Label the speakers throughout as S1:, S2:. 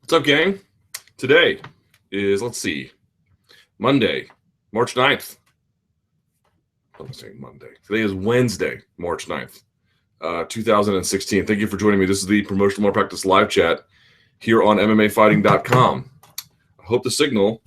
S1: What's up, gang? Today is, Monday, March 9th. I'm saying Monday. Today is Wednesday, March 9th, 2016. Thank you for joining me. This is the Promotional Malpractice Live Chat here on MMAfighting.com. I hope the signal...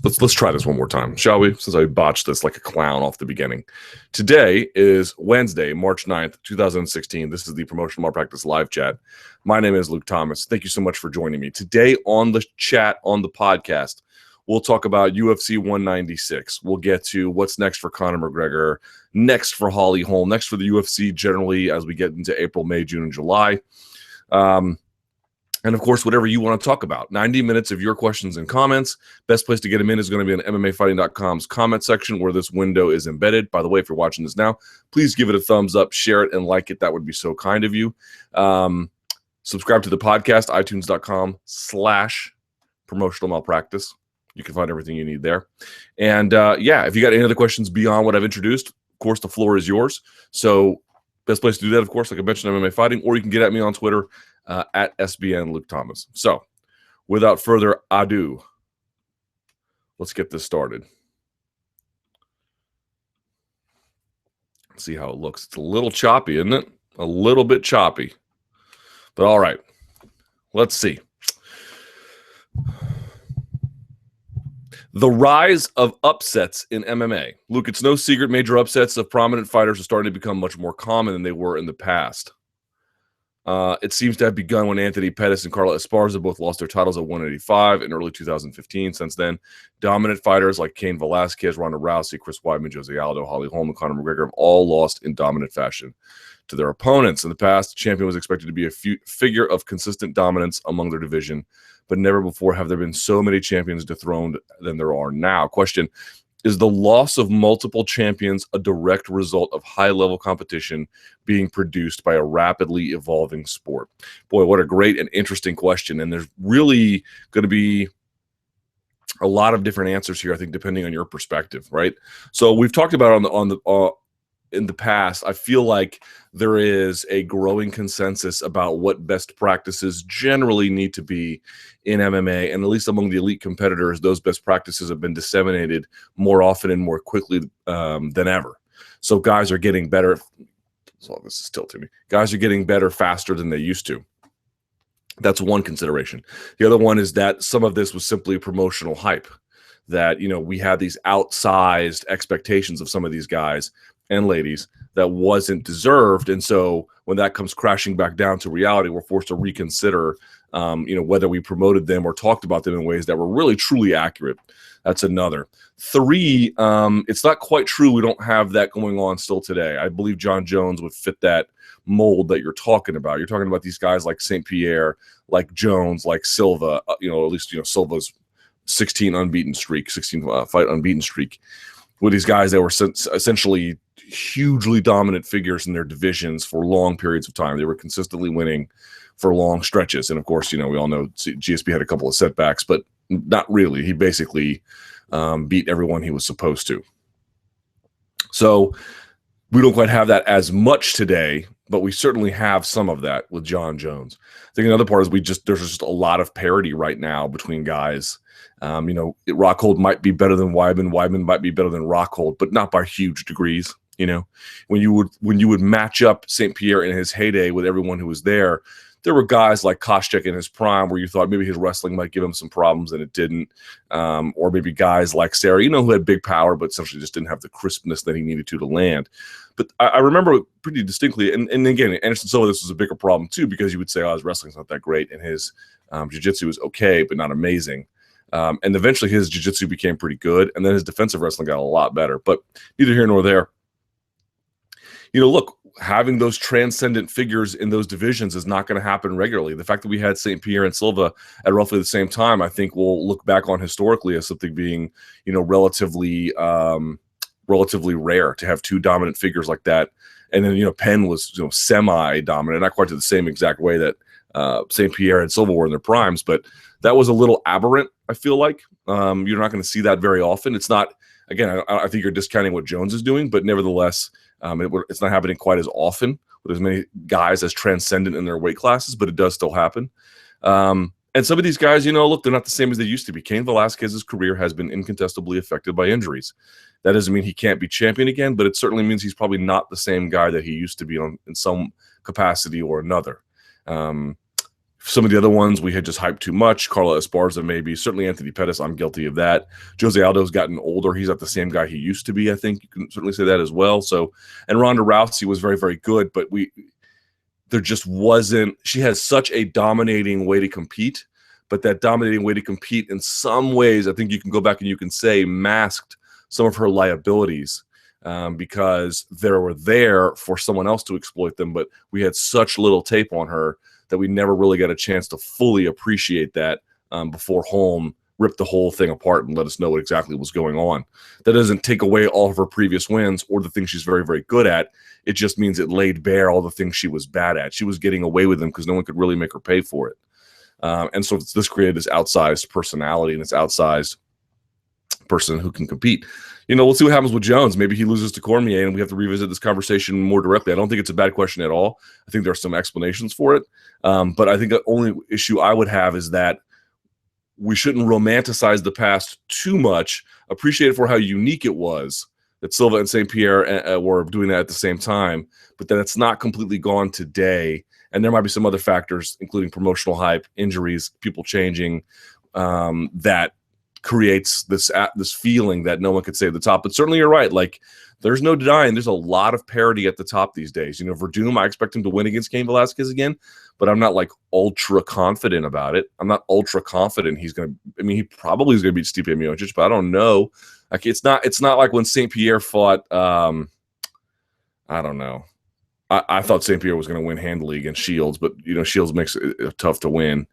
S1: Let's try this one more time, shall we? Since I botched this like a clown off the beginning. Today is Wednesday, March 9th, 2016. This is the Promotional Malpractice Live Chat. My name is Luke Thomas. Thank you so much for joining me. Today on the chat, on the podcast, we'll talk about UFC 196. We'll get to what's next for Conor McGregor, next for Holm, next for the UFC generally as we get into April, May, June, and July. And, of course, whatever you want to talk about. 90 minutes of your questions and comments. Best place to get them in is going to be in MMAfighting.com's comment section where this window is embedded. By the way, if you're watching this now, please give it a thumbs up, share it, and like it. That would be so kind of you. Subscribe to the podcast, itunes.com/promotional malpractice. You can find everything you need there. And, if you got any other questions beyond what I've introduced, of course, the floor is yours. So best place to do that, of course, like I mentioned, MMA Fighting, or you can get at me on Twitter, at SBN Luke Thomas. So, without further ado, let's get this started. Let's see how it looks. It's a little choppy, isn't it? A little bit choppy. But all right, let's see. The rise of upsets in MMA. Luke, it's no secret major upsets of prominent fighters are starting to become much more common than they were in the past. It seems to have begun when Anthony Pettis and Carla Esparza both lost their titles at 185 in early 2015. Since then, dominant fighters like Cain Velasquez, Ronda Rousey, Chris Weidman, Jose Aldo, Holly Holm, and Conor McGregor have all lost in dominant fashion to their opponents. In the past, the champion was expected to be a figure of consistent dominance among their division, but never before have there been so many champions dethroned than there are now. Question: is the loss of multiple champions a direct result of high-level competition being produced by a rapidly evolving sport? Boy, what a great and interesting question. And there's really going to be a lot of different answers here, I think, depending on your perspective, right? So we've talked about in the past, I feel like there is a growing consensus about what best practices generally need to be in MMA, and at least among the elite competitors, those best practices have been disseminated more often and more quickly than ever. So guys are getting better. So this is tilting me. Guys are getting better faster than they used to. That's one consideration. The other one is that some of this was simply promotional hype, that, we had these outsized expectations of some of these guys and ladies that wasn't deserved. And so when that comes crashing back down to reality, we're forced to reconsider, whether we promoted them or talked about them in ways that were really, truly accurate. That's another. 3, it's not quite true we don't have that going on still today. I believe Jon Jones would fit that mold that you're talking about. You're talking about these guys like St. Pierre, like Jones, like Silva, at least, Silva's 16 fight unbeaten streak with these guys that were essentially hugely dominant figures in their divisions for long periods of time. They were consistently winning for long stretches. And of course, we all know GSP had a couple of setbacks, but not really. He basically beat everyone he was supposed to. So we don't quite have that as much today, but we certainly have some of that with Jon Jones. I think another part is there's just a lot of parity right now between guys. Rockhold might be better than Weidman. Weidman might be better than Rockhold, but not by huge degrees. When you would match up St. Pierre in his heyday with everyone who was there were guys like Koscheck in his prime where you thought maybe his wrestling might give him some problems and it didn't. Or maybe guys like Sarah, who had big power, but essentially just didn't have the crispness that he needed to land. But I remember pretty distinctly, and again, Anderson Silva, this was a bigger problem too, because you would say, his wrestling's not that great, and his jiu-jitsu was okay, but not amazing. And eventually his jiu-jitsu became pretty good, and then his defensive wrestling got a lot better. But neither here nor there. Look, having those transcendent figures in those divisions is not going to happen regularly. The fact that we had St. Pierre and Silva at roughly the same time, I think we'll look back on historically as something being, relatively rare to have two dominant figures like that. And then, Penn was, semi-dominant, not quite to the same exact way that St. Pierre and Silva were in their primes, but that was a little aberrant, I feel like. You're not going to see that very often. It's not, again, I think you're discounting what Jones is doing, but nevertheless, it's not happening quite as often with as many guys as transcendent in their weight classes, but it does still happen. And some of these guys, look, they're not the same as they used to be. Cain Velasquez's career has been incontestably affected by injuries. That doesn't mean he can't be champion again, but it certainly means he's probably not the same guy that he used to be in some capacity or another. Some of the other ones we had just hyped too much. Carla Esparza, maybe. Certainly Anthony Pettis, I'm guilty of that. Jose Aldo's gotten older. He's not the same guy he used to be, I think. You can certainly say that as well. So, and Ronda Rousey was very, very good, but there just wasn't – she has such a dominating way to compete, but that dominating way to compete in some ways, I think you can go back and you can say, masked some of her liabilities because they were there for someone else to exploit them, but we had such little tape on her that we never really got a chance to fully appreciate that before Holm ripped the whole thing apart and let us know what exactly was going on. That doesn't take away all of her previous wins or the things she's very, very good at. It just means it laid bare all the things she was bad at. She was getting away with them because no one could really make her pay for it. And so this created this outsized personality and this outsized person who can compete. We'll see what happens with Jones. Maybe he loses to Cormier and we have to revisit this conversation more directly. I don't think it's a bad question at all. I think there are some explanations for it. But I think the only issue I would have is that we shouldn't romanticize the past too much, appreciate it for how unique it was that Silva and St. Pierre were doing that at the same time, but that it's not completely gone today. And there might be some other factors, including promotional hype, injuries, people changing, that creates this feeling that no one could say at the top. But certainly you're right. Like, there's no denying there's a lot of parity at the top these days. Verdum, I expect him to win against Cain Velasquez again, but I'm not like ultra confident about it. I'm not ultra confident he's going to, he probably is going to beat Stipe Miocic, but I don't know. Like, it's not like when St. Pierre fought, I don't know. I thought St. Pierre was going to win handily against Shields, but, Shields makes it tough to win.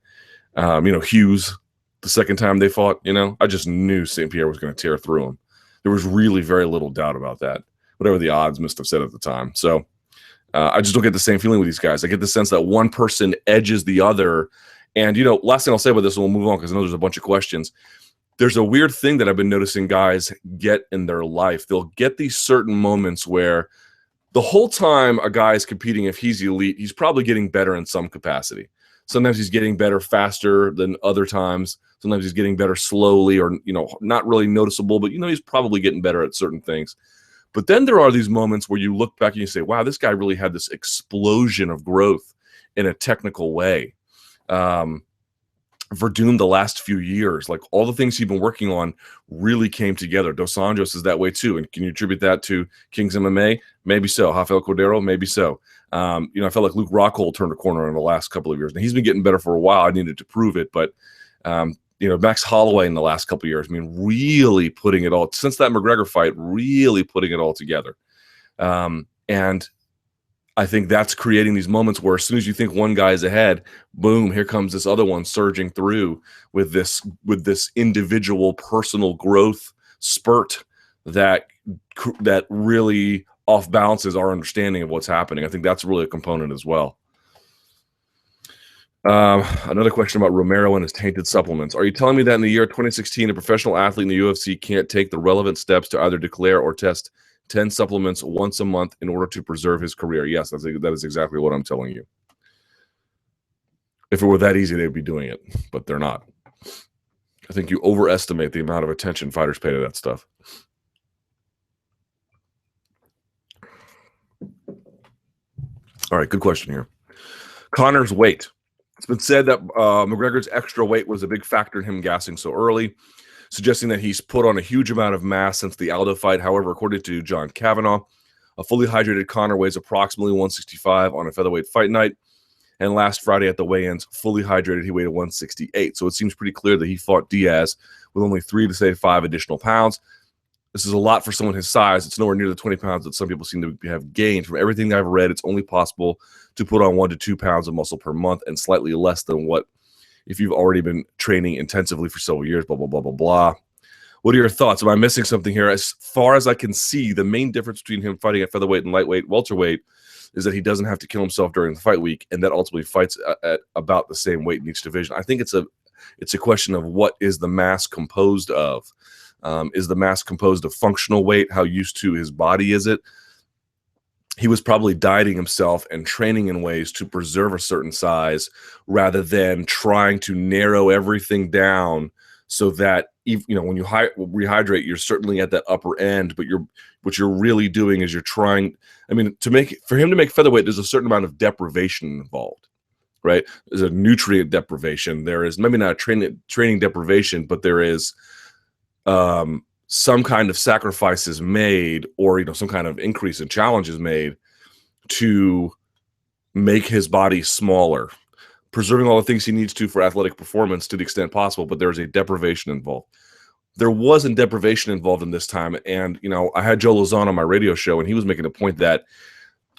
S1: Hughes, the second time they fought, I just knew St. Pierre was going to tear through him. There was really very little doubt about that, whatever the odds must have said at the time. So I just don't get the same feeling with these guys. I get the sense that one person edges the other. And, last thing I'll say about this, and we'll move on because I know there's a bunch of questions. There's a weird thing that I've been noticing guys get in their life. They'll get these certain moments where the whole time a guy is competing, if he's elite, he's probably getting better in some capacity. Sometimes he's getting better faster than other times. Sometimes he's getting better slowly or, not really noticeable, but, he's probably getting better at certain things. But then there are these moments where you look back and you say, wow, this guy really had this explosion of growth in a technical way. Verdum the last few years, like all the things he'd been working on really came together. Dos Anjos is that way too. And can you attribute that to King's MMA? Maybe so. Rafael Cordero? Maybe so. I felt like Luke Rockhold turned a corner in the last couple of years. And he's been getting better for a while. I needed to prove it. But, Max Holloway in the last couple of years, really putting it all, since that McGregor fight, really putting it all together. And I think that's creating these moments where as soon as you think one guy is ahead, boom, here comes this other one surging through with this individual personal growth spurt that really off balances our understanding of what's happening. I think that's really a component as well. Another question about Romero and his tainted supplements. Are you telling me that in the year 2016, a professional athlete in the UFC can't take the relevant steps to either declare or test 10 supplements once a month in order to preserve his career? Yes, that is exactly what I'm telling you. If it were that easy, they'd be doing it, but they're not. I think you overestimate the amount of attention fighters pay to that stuff. All right, good question here. Conor's weight. It's been said that McGregor's extra weight was a big factor in him gassing so early, suggesting that he's put on a huge amount of mass since the Aldo fight. However, according to John Kavanagh, a fully hydrated Conor weighs approximately 165 on a featherweight fight night. And last Friday at the weigh-ins, fully hydrated, he weighed 168. So it seems pretty clear that he fought Diaz with only 3 to say 5 additional pounds. This is a lot for someone his size. It's nowhere near the 20 pounds that some people seem to have gained. From everything I've read, it's only possible to put on 1 to 2 pounds of muscle per month and slightly less than what if you've already been training intensively for several years, blah, blah, blah, blah, blah. What are your thoughts? Am I missing something here? As far as I can see, the main difference between him fighting at featherweight and lightweight, welterweight, is that he doesn't have to kill himself during the fight week, and that ultimately fights at about the same weight in each division. I think it's a question of what is the mass composed of. Is the mass composed of functional weight? How used to his body is it? he was probably dieting himself and training in ways to preserve a certain size rather than trying to narrow everything down so that when you rehydrate, you're certainly at that upper end, but what you're really doing is you're trying. I mean, for him to make featherweight, there's a certain amount of deprivation involved, right? There's a nutrient deprivation. There is maybe not a training deprivation, but there is some kind of sacrifices made, or some kind of increase in challenges made to make his body smaller, preserving all the things he needs to for athletic performance to the extent possible, but there's a deprivation involved. There wasn't deprivation involved in this time, and I had Joe Lozano on my radio show, and he was making a point that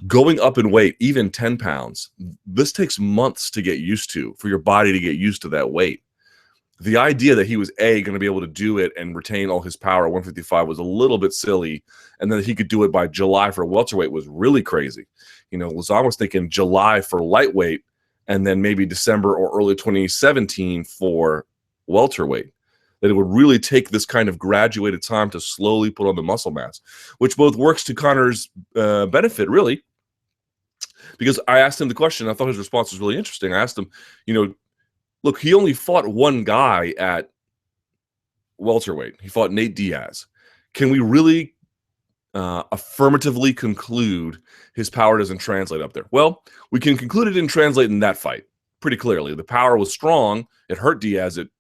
S1: going up in weight, even 10 pounds, this takes months to get used to, for your body to get used to that weight. The idea that he was going to be able to do it and retain all his power at 155 was a little bit silly, and then he could do it by July for welterweight was really crazy. Lozano was thinking July for lightweight, and then maybe December or early 2017 for welterweight. That it would really take this kind of graduated time to slowly put on the muscle mass, which both works to Conor's benefit, really. Because I asked him the question, I thought his response was really interesting. I asked him, look, he only fought one guy at welterweight. He fought Nate Diaz. Can we really affirmatively conclude his power doesn't translate up there? Well, we can conclude it didn't translate in that fight pretty clearly. The power was strong. It hurt Diaz. It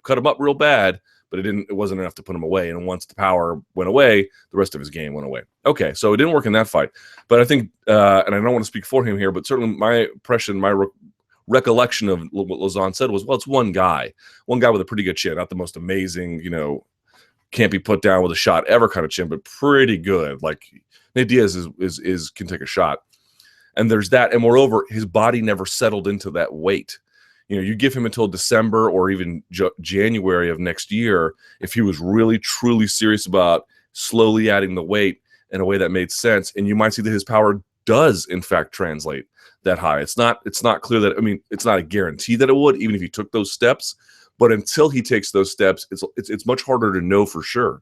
S1: cut him up real bad, but it wasn't enough to put him away. And once the power went away, the rest of his game went away. Okay, so it didn't work in that fight. But I think, and I don't want to speak for him here, but certainly my impression, my recollection of what Lozano said was, well, it's one guy with a pretty good chin, not the most amazing, can't be put down with a shot ever kind of chin, but pretty good. Like Nate Diaz can take a shot. And there's that. And moreover, his body never settled into that weight. You give him until December or even January of next year, if he was really, truly serious about slowly adding the weight in a way that made sense, and you might see that his power does, in fact, translate that high. It's not clear that, it's not a guarantee that it would, even if he took those steps. But until he takes those steps, it's much harder to know for sure.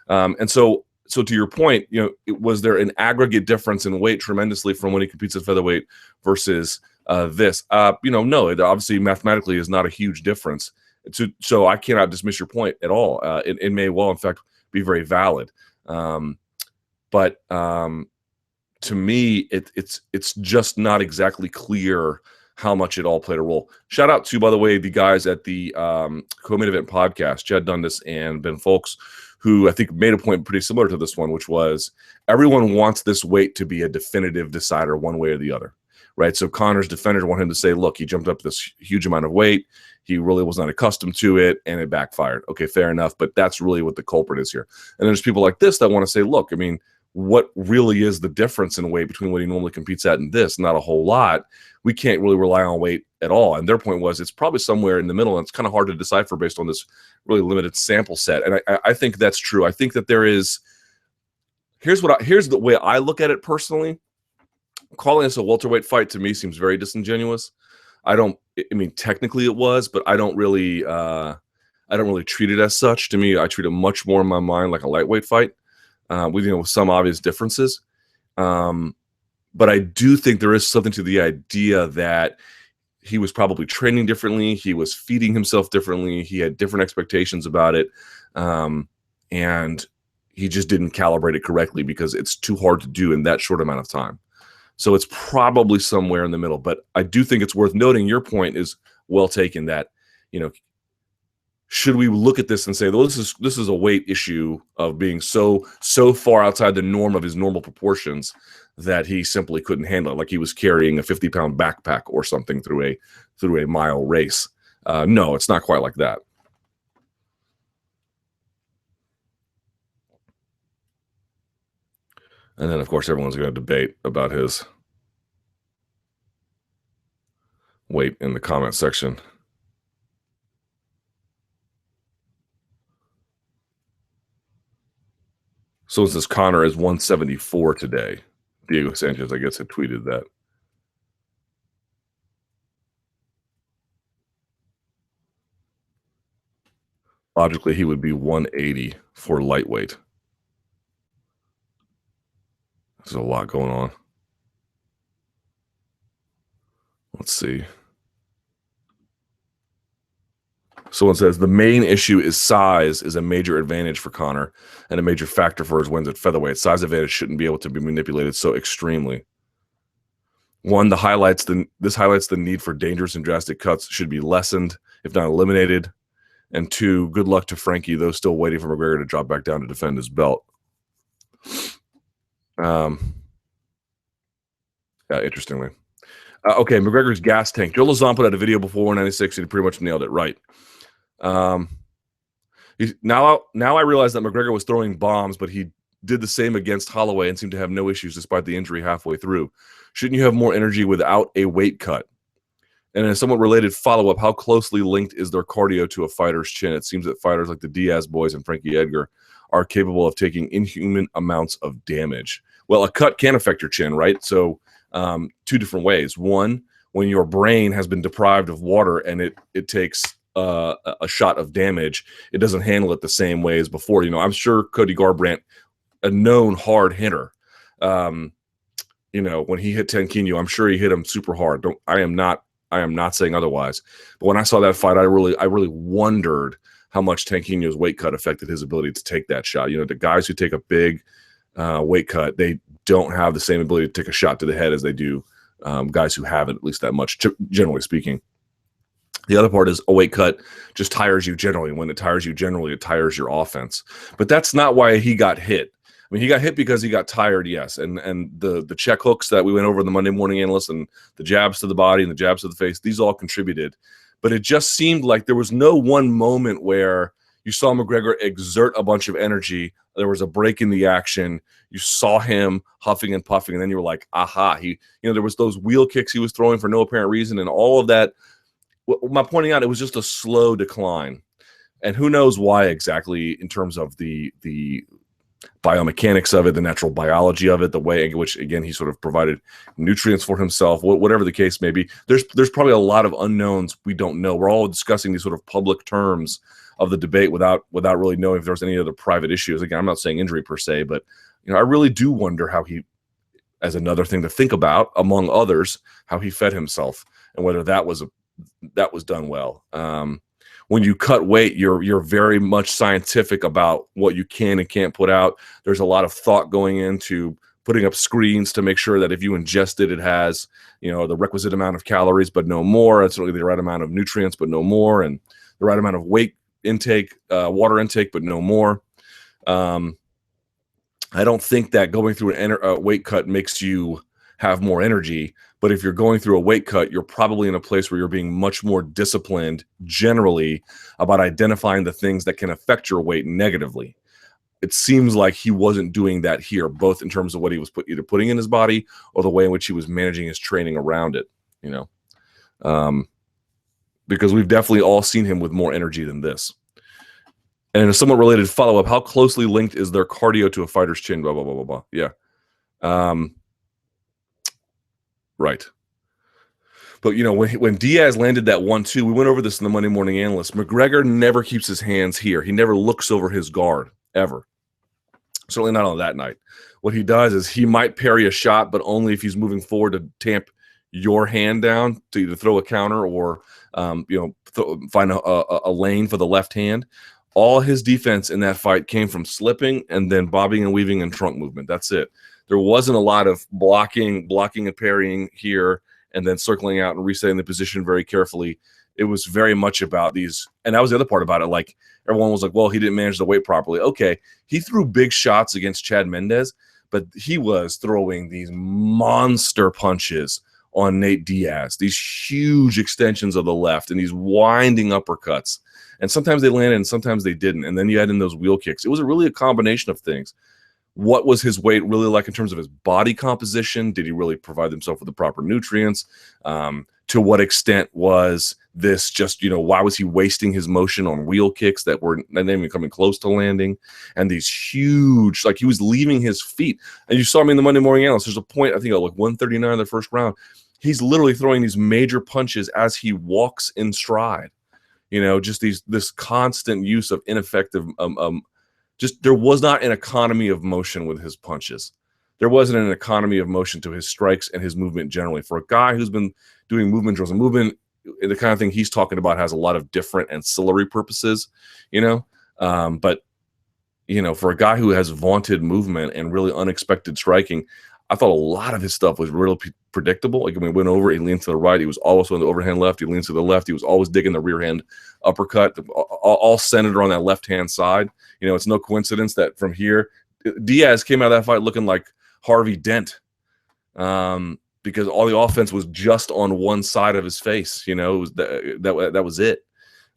S1: And so to your point, was there an aggregate difference in weight tremendously from when he competes at featherweight versus this? No, it obviously mathematically is not a huge difference. So I cannot dismiss your point at all. It may well, in fact, be very valid. But to me, it's just not exactly clear how much it all played a role. Shout out to, by the way, the guys at the Co-Main Event podcast, Jed Dundas and Ben Folks, who I think made a point pretty similar to this one, which was everyone wants this weight to be a definitive decider one way or the other, right? So Conor's defenders want him to say, look, he jumped up this huge amount of weight. He really was not accustomed to it, and it backfired. Okay, fair enough, but that's really what the culprit is here. And there's people like this that want to say, look, what really is the difference in weight between what he normally competes at and this? Not a whole lot. We can't really rely on weight at all. And their point was it's probably somewhere in the middle, and it's kind of hard to decipher based on this really limited sample set. And I think that's true. I think that there is – here's the way I look at it personally. Calling this a welterweight fight to me seems very disingenuous. Technically it was, but I don't really treat it as such. To me, I treat it much more in my mind like a lightweight fight. With some obvious differences. But I do think there is something to the idea that he was probably training differently. He was feeding himself differently. He had different expectations about it. And he just didn't calibrate it correctly because it's too hard to do in that short amount of time. So it's probably somewhere in the middle. But I do think it's worth noting your point is well taken that, should we look at this and say, well, this is a weight issue of being so far outside the norm of his normal proportions that he simply couldn't handle it, like he was carrying a 50-pound backpack or something through a mile race. No, it's not quite like that. And then, of course, everyone's going to debate about his weight in the comment section. So it says Conor is 174 today. Diego Sanchez, I guess, had tweeted that. Logically, he would be 180 for lightweight. There's a lot going on. Let's see. Someone says the main issue is size is a major advantage for Conor and a major factor for his wins at featherweight. Size advantage shouldn't be able to be manipulated so extremely. One, this highlights the need for dangerous and drastic cuts should be lessened, if not eliminated. And two, good luck to Frankie, though still waiting for McGregor to drop back down to defend his belt. Yeah, interestingly. Okay, McGregor's gas tank. Joe Lazan put out a video before 196, and he pretty much nailed it right. Now I realize that McGregor was throwing bombs, but he did the same against Holloway and seemed to have no issues despite the injury halfway through. Shouldn't you have more energy without a weight cut? And in a somewhat related follow-up, how closely linked is their cardio to a fighter's chin? It seems that fighters like the Diaz boys and Frankie Edgar are capable of taking inhuman amounts of damage. Well, a cut can affect your chin, right? So two different ways. One, when your brain has been deprived of water and it takes a shot of damage, it doesn't handle it the same way as before. You know, I'm sure Cody Garbrandt, a known hard hitter, you know, when he hit Tenquinho, I'm sure he hit him super hard. I am not saying otherwise. But when I saw that fight, I really wondered how much Tenquinho's weight cut affected his ability to take that shot. You know, the guys who take a big weight cut, they don't have the same ability to take a shot to the head as they do guys who haven't, at least that much, generally speaking. The other part is a weight cut just tires you generally. When it tires you generally, it tires your offense. But that's not why he got hit. I mean, he got hit because he got tired, yes. And the check hooks that we went over in the Monday Morning Analyst and the jabs to the body and the jabs to the face, these all contributed. But it just seemed like there was no one moment where you saw McGregor exert a bunch of energy. There was a break in the action. You saw him huffing and puffing, and then you were like, aha. There was those wheel kicks he was throwing for no apparent reason, and all of that. My pointing out, it was just a slow decline. And who knows why exactly in terms of the biomechanics of it, the natural biology of it, the way in which, again, he sort of provided nutrients for himself, whatever the case may be. There's probably a lot of unknowns we don't know. We're all discussing these sort of public terms of the debate without really knowing if there's any other private issues. Again, I'm not saying injury per se, but I really do wonder how he, as another thing to think about, among others, how he fed himself and whether that was done well. When you cut weight, you're very much scientific about what you can and can't put out. There's a lot of thought going into putting up screens to make sure that if you ingest it, it has, the requisite amount of calories, but no more. It's really the right amount of nutrients, but no more, and the right amount of weight intake, water intake, but no more. I don't think that going through a weight cut makes you have more energy. But if you're going through a weight cut, you're probably in a place where you're being much more disciplined generally about identifying the things that can affect your weight negatively. It seems like he wasn't doing that here, both in terms of what he was either putting in his body or the way in which he was managing his training around it, because we've definitely all seen him with more energy than this. And in a somewhat related follow-up, how closely linked is their cardio to a fighter's chin? Blah, blah, blah, blah, blah. Yeah. Right. But, when Diaz landed that 1-2, we went over this in the Monday Morning Analyst. McGregor never keeps his hands here. He never looks over his guard, ever. Certainly not on that night. What he does is he might parry a shot, but only if he's moving forward to tamp your hand down to either throw a counter or, find a lane for the left hand. All his defense in that fight came from slipping and then bobbing and weaving and trunk movement. That's it. There wasn't a lot of blocking and parrying here and then circling out and resetting the position very carefully. It was very much about these. And that was the other part about it. Like, everyone was like, well, he didn't manage the weight properly. Okay, he threw big shots against Chad Mendes, but he was throwing these monster punches on Nate Diaz, these huge extensions of the left and these winding uppercuts. And sometimes they landed and sometimes they didn't. And then you add in those wheel kicks. It was really a combination of things. What was his weight really like in terms of his body composition? Did he really provide himself with the proper nutrients? To what extent was this just, why was he wasting his motion on wheel kicks that were not even coming close to landing? And these huge, like, he was leaving his feet. And you saw me in the Monday Morning Analyst. There's a point, I think, like 139 in the first round. He's literally throwing these major punches as he walks in stride. Just this constant use of ineffective just there was not an economy of motion with his punches. there wasn't an economy of motion to his strikes and his movement generally. For a guy who's been doing movement drills, and movement, the kind of thing he's talking about has a lot of different ancillary purposes, but for a guy who has vaunted movement and really unexpected striking, I thought a lot of his stuff was really predictable. Like when he went over, he leaned to the right. He was always on the overhand left. He leaned to the left. He was always digging the rear hand uppercut, all centered on that left-hand side. It's no coincidence that from here, Diaz came out of that fight looking like Harvey Dent, because all the offense was just on one side of his face. It was that was it.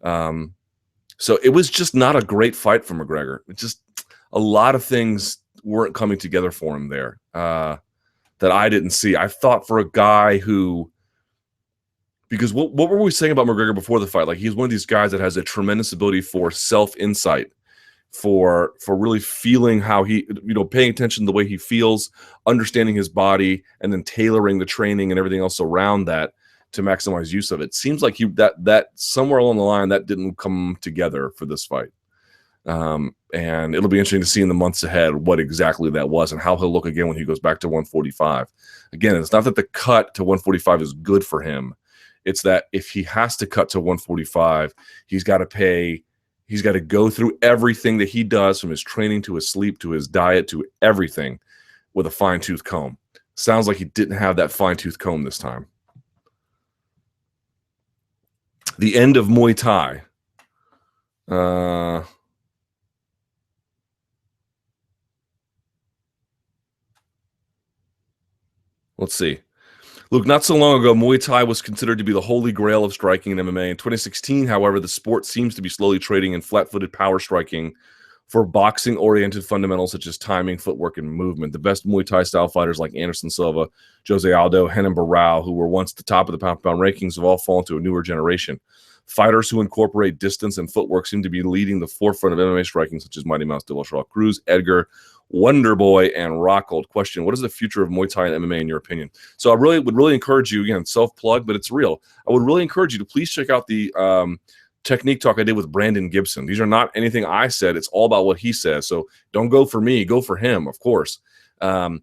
S1: So it was just not a great fight for McGregor. It just, a lot of things weren't coming together for him there that I didn't see. I thought for a guy who, because what were we saying about McGregor before the fight? Like, he's one of these guys that has a tremendous ability for self-insight, for really feeling how he, paying attention to the way he feels, understanding his body, and then tailoring the training and everything else around that to maximize use of it. Seems like that somewhere along the line that didn't come together for this fight. And it'll be interesting to see in the months ahead what exactly that was and how he'll look again when he goes back to 145. Again, it's not that the cut to 145 is good for him. It's that if he has to cut to 145, he's got to go through everything that he does, from his training to his sleep to his diet to everything, with a fine-tooth comb. Sounds like he didn't have that fine-tooth comb this time. The end of Muay Thai. Let's see. Look, not so long ago, Muay Thai was considered to be the holy grail of striking in MMA. In 2016, however, the sport seems to be slowly trading in flat-footed power striking for boxing-oriented fundamentals such as timing, footwork, and movement. The best Muay Thai style fighters like Anderson Silva, Jose Aldo, Renan Barão, who were once the top of the pound-for-pound rankings, have all fallen to a newer generation. Fighters who incorporate distance and footwork seem to be leading the forefront of MMA striking, such as Mighty Mouse Dillashaw, Cruz, Edgar, Wonderboy, and Rockhold. Question: what is the future of Muay Thai and MMA in your opinion? So I would really encourage you, again, self-plug, but it's real. I would really encourage you to please check out the technique talk I did with Brandon Gibson. These are not anything I said. It's all about what he says. So don't go for me, go for him, of course. I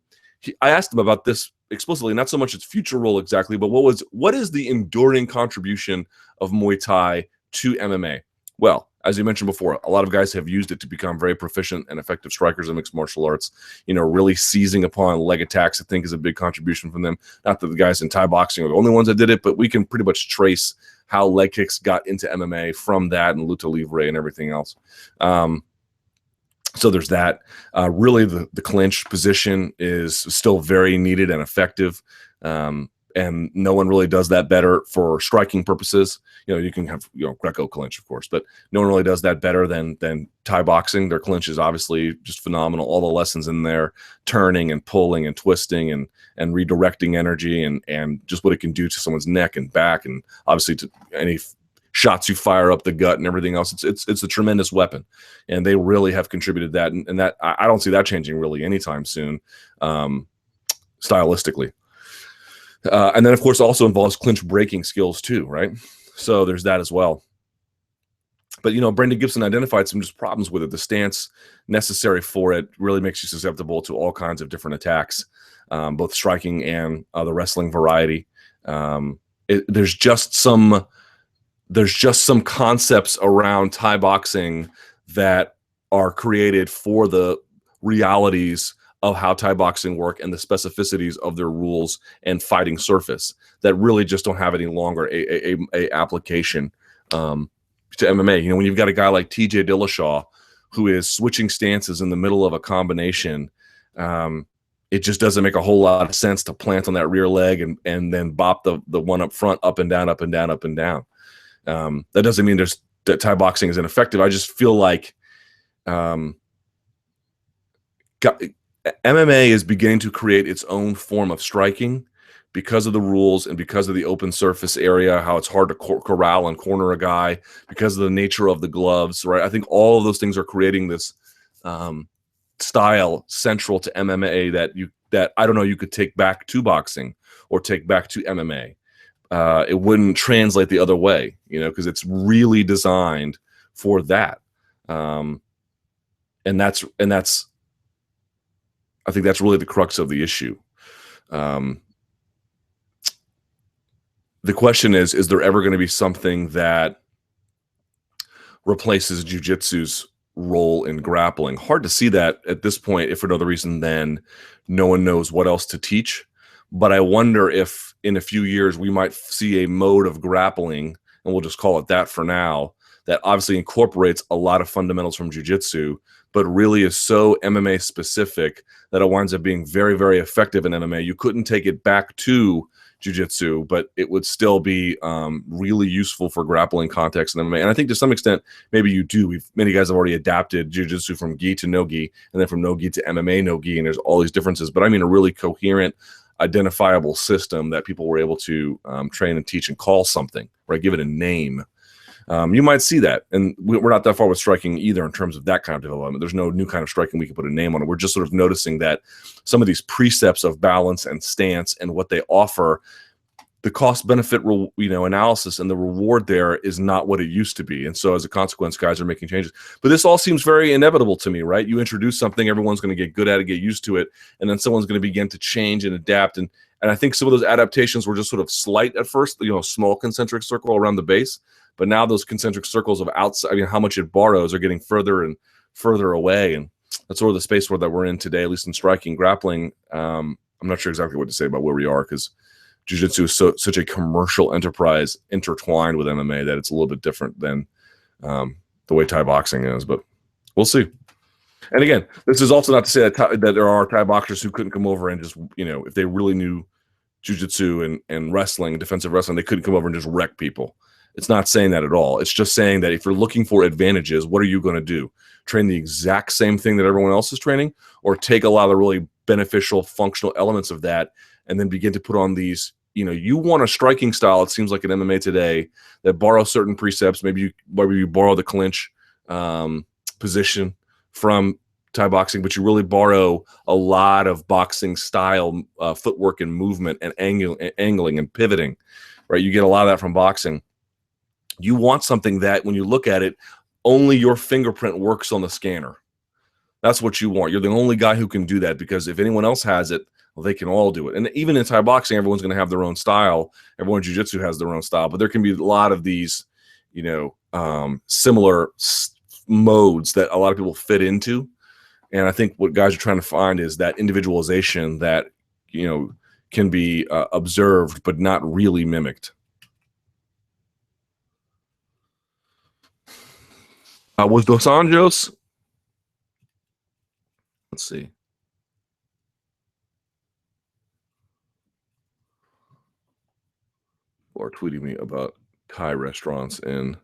S1: asked him about this explicitly, not so much its future role exactly, but what is the enduring contribution of Muay Thai to MMA? Well, as you mentioned before, a lot of guys have used it to become very proficient and effective strikers in mixed martial arts. Really seizing upon leg attacks, I think, is a big contribution from them. Not that the guys in Thai boxing are the only ones that did it, but we can pretty much trace how leg kicks got into MMA from that and luta livre and everything else. So there's that. Really, the clinch position is still very needed and effective. And no one really does that better for striking purposes. You can have Greco clinch, of course, but no one really does that better than Thai boxing. Their clinch is obviously just phenomenal. All the lessons in there, turning and pulling and twisting and redirecting energy and just what it can do to someone's neck and back, and obviously to any shots you fire up the gut and everything else. It's a tremendous weapon, and they really have contributed that. And that I don't see that changing really anytime soon, stylistically. And then, of course, also involves clinch breaking skills too, right? So there's that as well. But, Brendan Gibson identified some just problems with it. The stance necessary for it really makes you susceptible to all kinds of different attacks, both striking and the wrestling variety. There's just some concepts around Thai boxing that are created for the realities of how Thai boxing work and the specificities of their rules and fighting surface that really just don't have any longer a application to MMA. When you've got a guy like TJ Dillashaw who is switching stances in the middle of a combination, it just doesn't make a whole lot of sense to plant on that rear leg and then bop the one up front up and down, up and down, up and down. That doesn't mean that Thai boxing is ineffective. I just feel like MMA is beginning to create its own form of striking because of the rules and because of the open surface area, how it's hard to corral and corner a guy because of the nature of the gloves, right? I think all of those things are creating this style central to MMA that I don't know you could take back to boxing or take back to MMA. It wouldn't translate the other way, because it's really designed for that. And that's I think that's really the crux of the issue. The question is there ever going to be something that replaces jiu-jitsu's role in grappling? Hard to see that at this point, if for no other reason than no one knows what else to teach. But I wonder if in a few years we might see a mode of grappling, and we'll just call it that for now, that obviously incorporates a lot of fundamentals from jiu-jitsu, but really is so MMA specific that it winds up being very, very effective in MMA. You couldn't take it back to jiu-jitsu, but it would still be really useful for grappling context in MMA. And I think to some extent, maybe you do. Many guys have already adapted jiu-jitsu from gi to no gi, and then from no gi to MMA no gi, and there's all these differences. But I mean a really coherent, identifiable system that people were able to train and teach and call something, right? Give it a name. You might see that, and we're not that far with striking either in terms of that kind of development. There's no new kind of striking we can put a name on it. We're just sort of noticing that some of these precepts of balance and stance and what they offer, the cost-benefit analysis and the reward there is not what it used to be. And so as a consequence, guys are making changes. But this all seems very inevitable to me, right? You introduce something, everyone's going to get good at it, get used to it, and then someone's going to begin to change and adapt. And I think some of those adaptations were just sort of slight at first, small concentric circle around the base. But now those concentric circles of outside, how much it borrows are getting further and further away. And that's sort of the space that we're in today, at least in striking. Grappling, I'm not sure exactly what to say about where we are, because jiu-jitsu is such a commercial enterprise intertwined with MMA that it's a little bit different than the way Thai boxing is. But we'll see. And again, this is also not to say that there are Thai boxers who couldn't come over and just, if they really knew jiu-jitsu and wrestling, defensive wrestling, they couldn't come over and just wreck people. It's not saying that at all. It's just saying that if you're looking for advantages, what are you going to do? Train the exact same thing that everyone else is training, or take a lot of the really beneficial functional elements of that and then begin to put on these, you want a striking style, it seems like in MMA today, that borrow certain precepts. Maybe you borrow the clinch position from Thai boxing, but you really borrow a lot of boxing style, footwork and movement and angling and pivoting, right? You get a lot of that from boxing. You want something that when you look at it, only your fingerprint works on the scanner. That's what you want. You're the only guy who can do that, because if anyone else has it, well, they can all do it. And even in Thai boxing, everyone's going to have their own style. Everyone in jiu-jitsu has their own style, but there can be a lot of these, similar modes that a lot of people fit into. And I think what guys are trying to find is that individualization that, can be observed, but not really mimicked. Was Dos Anjos? Let's see. Or tweeting me about Thai restaurants in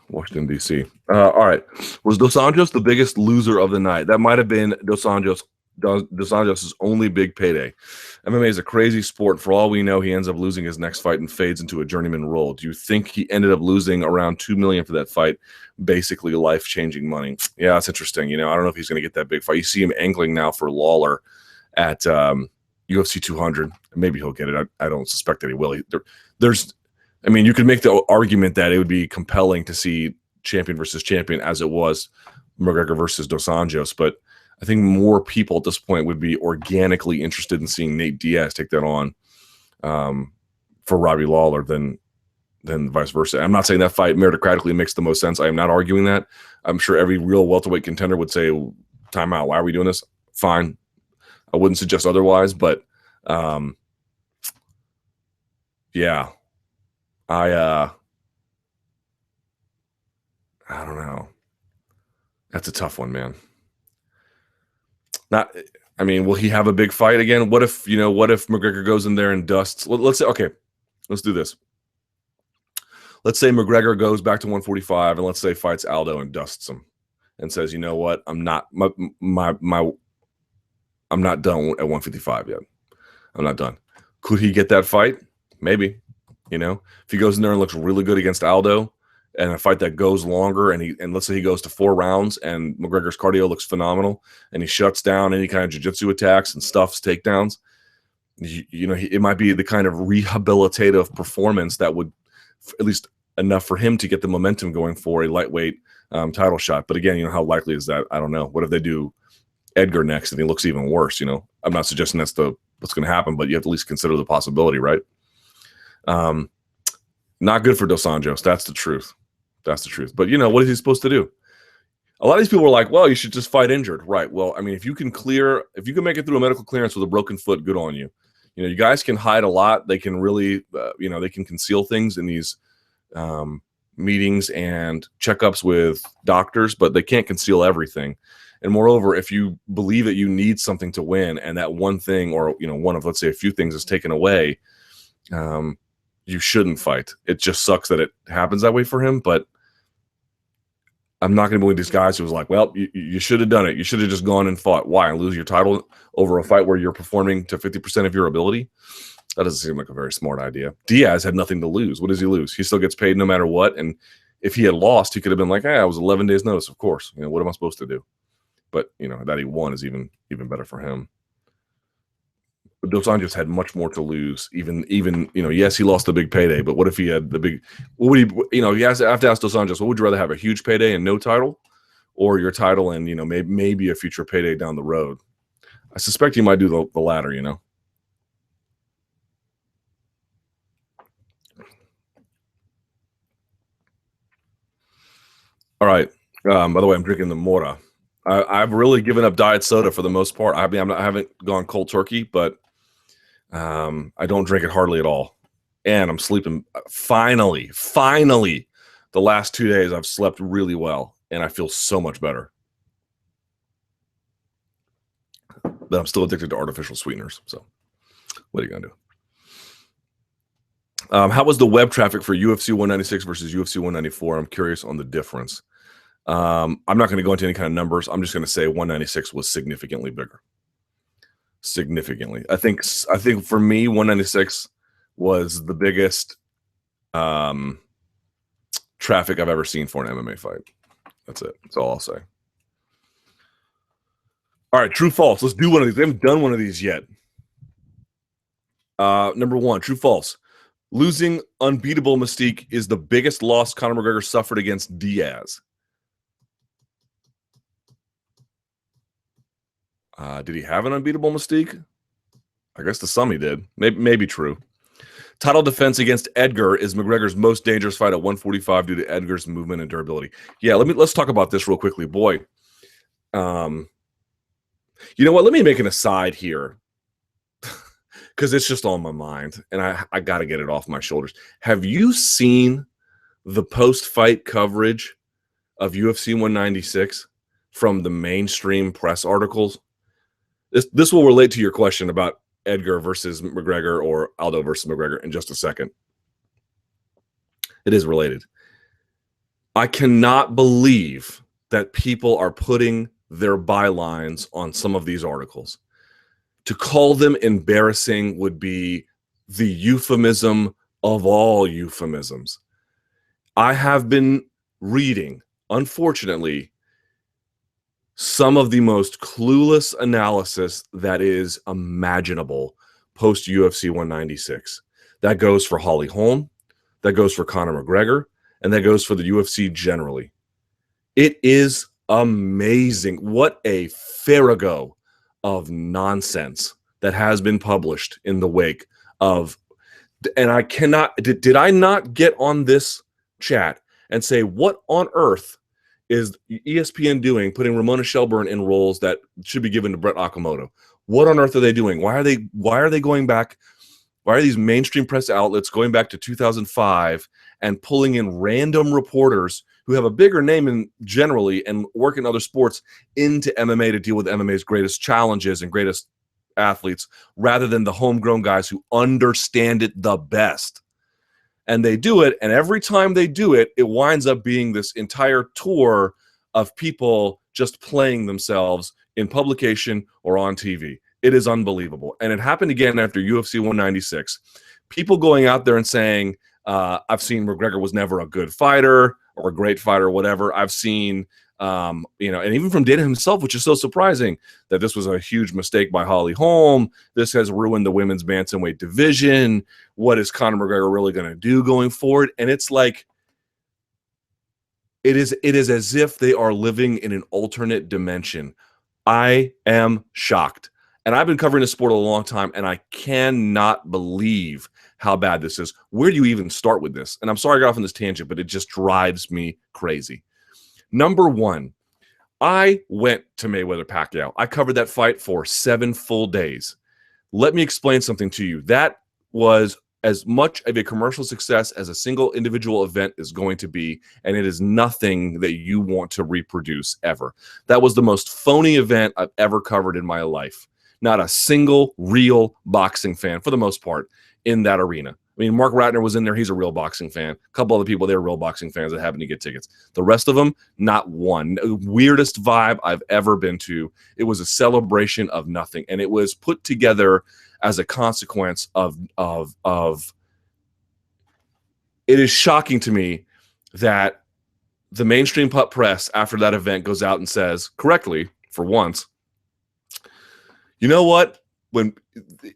S1: Washington, D.C. All right. Was Dos Anjos the biggest loser of the night? That might have been Dos Anjos' only big payday. MMA is a crazy sport. For all we know, he ends up losing his next fight and fades into a journeyman role. Do you think he ended up losing around $2 million for that fight? Basically life-changing money. Yeah, that's interesting. I don't know if he's going to get that big fight. You see him angling now for Lawler at UFC 200. Maybe he'll get it. I don't suspect that he will. You could make the argument that it would be compelling to see champion versus champion, as it was McGregor versus Dos Anjos, but I think more people at this point would be organically interested in seeing Nate Diaz take that on for Robbie Lawler than vice versa. I'm not saying that fight meritocratically makes the most sense. I am not arguing that. I'm sure every real welterweight contender would say, time out, why are we doing this? Fine. I wouldn't suggest otherwise, but yeah. I don't know. That's a tough one, man. Will he have a big fight again? What if McGregor goes in there and dusts? Let's say, okay, let's do this. Let's say McGregor goes back to 145 and let's say fights Aldo and dusts him and says, you know what? I'm not done at 155 yet. I'm not done. Could he get that fight? Maybe. If he goes in there and looks really good against Aldo, and a fight that goes longer, and let's say he goes to 4 rounds, and McGregor's cardio looks phenomenal, and he shuts down any kind of jiu-jitsu attacks and stuffs takedowns, it might be the kind of rehabilitative performance that would, at least enough for him to get the momentum going for a lightweight title shot. But again, how likely is that? I don't know. What if they do Edgar next and he looks even worse? I'm not suggesting that's what's going to happen, but you have to at least consider the possibility, right? Not good for Dos Anjos. That's the truth. That's the truth. But what is he supposed to do? A lot of these people are like, well, you should just fight injured. Right. Well, I mean, if you can make it through a medical clearance with a broken foot, good on you. You guys can hide a lot. They can really, they can conceal things in these meetings and checkups with doctors, but they can't conceal everything. And moreover, if you believe that you need something to win and that one thing or, one of, let's say, a few things is taken away, you shouldn't fight. It just sucks that it happens that way for him, but I'm not going to believe these guys who was like, well, you should have done it. You should have just gone and fought. Why? And lose your title over a fight where you're performing to 50% of your ability? That doesn't seem like a very smart idea. Diaz had nothing to lose. What does he lose? He still gets paid no matter what. And if he had lost, he could have been like, I was 11 days notice, of course. What am I supposed to do? But, that he won is even better for him. Dos Anjos had much more to lose. Even yes, he lost the big payday, but what if he had the big? What would he? He has to ask Dos Anjos, what would you rather have, a huge payday and no title, or your title and maybe a future payday down the road? I suspect he might do the latter. All right. By the way, I'm drinking the Mora. I've really given up diet soda for the most part. I mean, I haven't gone cold turkey, but I don't drink it hardly at all. And I'm sleeping. Finally, the last 2 days I've slept really well, and I feel so much better. But I'm still addicted to artificial sweeteners. So what are you going to do? How was the web traffic for UFC 196 versus UFC 194? I'm curious on the difference. I'm not going to go into any kind of numbers. I'm just going to say 196 was significantly bigger. Significantly. I think for me, 196 was the biggest traffic I've ever seen for an MMA fight. That's it. That's all I'll say. All right, true, false. Let's do one of these. We haven't done one of these yet. Number one, true, false. Losing unbeatable Mystique is the biggest loss Conor McGregor suffered against Diaz. Did he have an unbeatable Mystique? I guess to some he did. Maybe true. Title defense against Edgar is McGregor's most dangerous fight at 145 due to Edgar's movement and durability. Yeah, let's talk about this real quickly. Boy, you know what? Let me make an aside here because it's just on my mind, and I got to get it off my shoulders. Have you seen the post-fight coverage of UFC 196 from the mainstream press articles? This will relate to your question about Edgar versus McGregor or Aldo versus McGregor in just a second. It is related. I cannot believe that people are putting their bylines on some of these articles. To call them embarrassing would be the euphemism of all euphemisms. I have been reading, unfortunately, some of the most clueless analysis that is imaginable post UFC 196. That goes for Holm, that goes for Conor McGregor, and that goes for the UFC generally. It is amazing. What a farrago of nonsense that has been published in the wake of, and I cannot, did I not get on this chat and say, what on earth is ESPN doing, putting Ramona Shelburne in roles that should be given to Brett Okamoto? What on earth are they doing? Why are they going back? Why are these mainstream press outlets going back to 2005 and pulling in random reporters who have a bigger name in generally and work in other sports into MMA to deal with MMA's greatest challenges and greatest athletes, rather than the homegrown guys who understand it the best? And they do it, and every time they do it, it winds up being this entire tour of people just playing themselves in publication or on TV. It is unbelievable. And it happened again after UFC 196. People going out there and saying, I've seen McGregor was never a good fighter or a great fighter or whatever. I've seen, and even from Dana himself, which is so surprising, that this was a huge mistake by Holm. This has ruined the women's bantamweight division. What is Conor McGregor really going to do going forward? And it's like, It is as if they are living in an alternate dimension. I am shocked. And I've been covering this sport a long time, and I cannot believe how bad this is. Where do you even start with this? And I'm sorry I got off on this tangent, but it just drives me crazy. Number one, I went to Mayweather-Pacquiao. I covered that fight for 7 full days. Let me explain something to you. That was as much of a commercial success as a single individual event is going to be, and it is nothing that you want to reproduce ever. That was the most phony event I've ever covered in my life. Not a single real boxing fan, for the most part, in that arena. I mean, Mark Ratner was in there. He's a real boxing fan. A couple other people, they're real boxing fans that happened to get tickets. The rest of them, not one. Weirdest vibe I've ever been to. It was a celebration of nothing, and it was put together as a consequence of it is shocking to me that the mainstream press after that event goes out and says, correctly, for once, you know what? When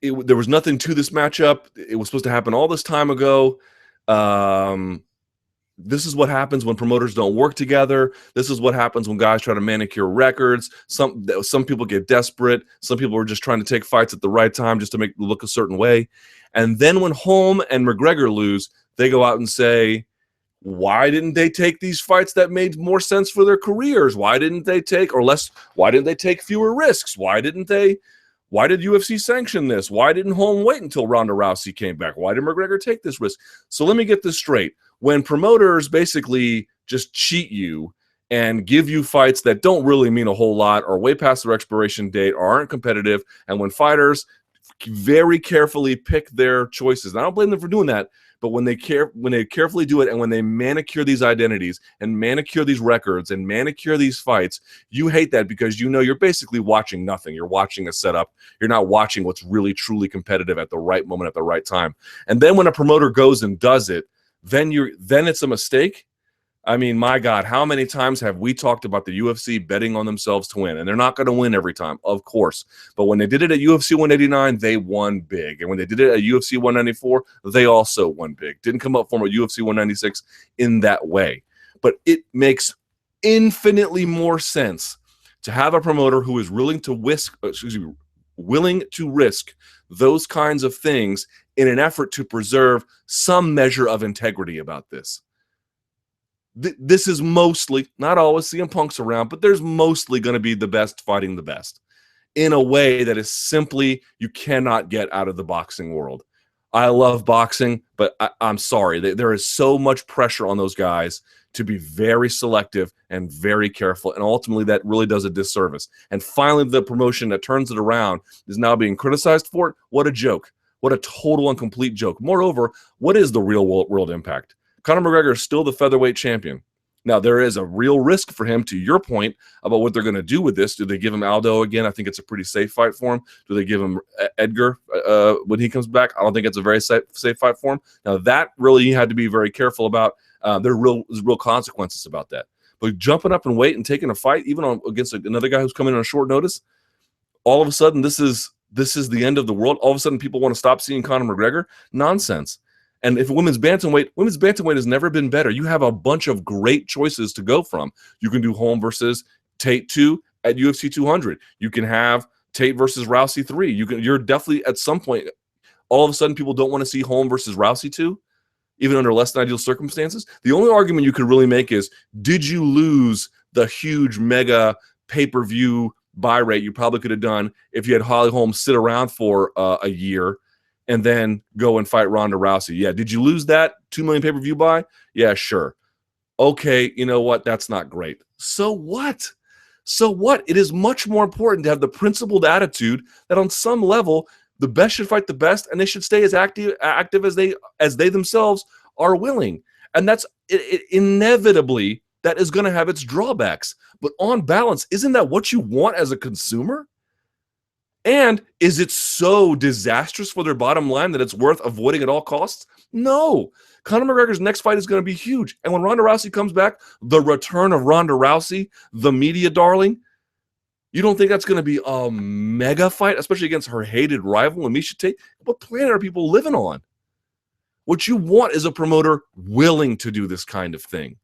S1: there was nothing to this matchup, it was supposed to happen all this time ago. This is what happens when promoters don't work together. This is what happens when guys try to manicure records. Some people get desperate. Some people are just trying to take fights at the right time just to make it look a certain way. And then when Holm and McGregor lose, they go out and say, why didn't they take these fights that made more sense for their careers? Why didn't they take fewer risks? Why did UFC sanction this? Why didn't Holm wait until Ronda Rousey came back? Why did McGregor take this risk? So let me get this straight. When promoters basically just cheat you and give you fights that don't really mean a whole lot or way past their expiration date or aren't competitive, and when fighters very carefully pick their choices, and I don't blame them for doing that, but when they carefully do it and when they manicure these identities and manicure these records and manicure these fights, you hate that because you know you're basically watching nothing. You're watching a setup. You're not watching what's really truly competitive at the right moment at the right time. And then when a promoter goes and does it, then it's a mistake. I mean, my God, how many times have we talked about the UFC betting on themselves to win? And they're not going to win every time, of course. But when they did it at UFC 189, they won big. And when they did it at UFC 194, they also won big. Didn't come up from a UFC 196 in that way. But it makes infinitely more sense to have a promoter who is willing to risk those kinds of things in an effort to preserve some measure of integrity about this. This is mostly, not always, CM Punk's around, but there's mostly going to be the best fighting the best in a way that is simply you cannot get out of the boxing world. I love boxing, but I'm sorry. There is so much pressure on those guys to be very selective and very careful, and ultimately that really does a disservice. And finally, the promotion that turns it around is now being criticized for it. What a joke. What a total and complete joke. Moreover, what is the real world impact? Conor McGregor is still the featherweight champion. Now, there is a real risk for him, to your point, about what they're going to do with this. Do they give him Aldo again? I think it's a pretty safe fight for him. Do they give him Edgar when he comes back? I don't think it's a very safe fight for him. Now, that really you had to be very careful about. There's real consequences about that. But jumping up and wait and taking a fight, even against another guy who's coming in on short notice, all of a sudden this is the end of the world. All of a sudden people want to stop seeing Conor McGregor? Nonsense. And if women's bantamweight has never been better. You have a bunch of great choices to go from. You can do Holm versus Tate 2 at UFC 200. You can have Tate versus Rousey 3. You're definitely at some point, all of a sudden people don't want to see Holm versus Rousey 2, even under less than ideal circumstances. The only argument you could really make is, did you lose the huge mega pay-per-view buy rate you probably could have done if you had Holly Holm sit around for a year and then go and fight Ronda Rousey? Yeah. Did you lose that 2 million pay-per-view buy? Yeah, sure. Okay, you know what? That's not great. So what? So what? It is much more important to have the principled attitude that on some level, the best should fight the best, and they should stay as active as they themselves are willing. And that's inevitably that is going to have its drawbacks. But on balance, isn't that what you want as a consumer? And is it so disastrous for their bottom line that it's worth avoiding at all costs? No. Conor McGregor's next fight is going to be huge. And when Ronda Rousey comes back, the return of Ronda Rousey, the media darling, you don't think that's going to be a mega fight, especially against her hated rival, Miesha Tate? What planet are people living on? What you want is a promoter willing to do this kind of thing.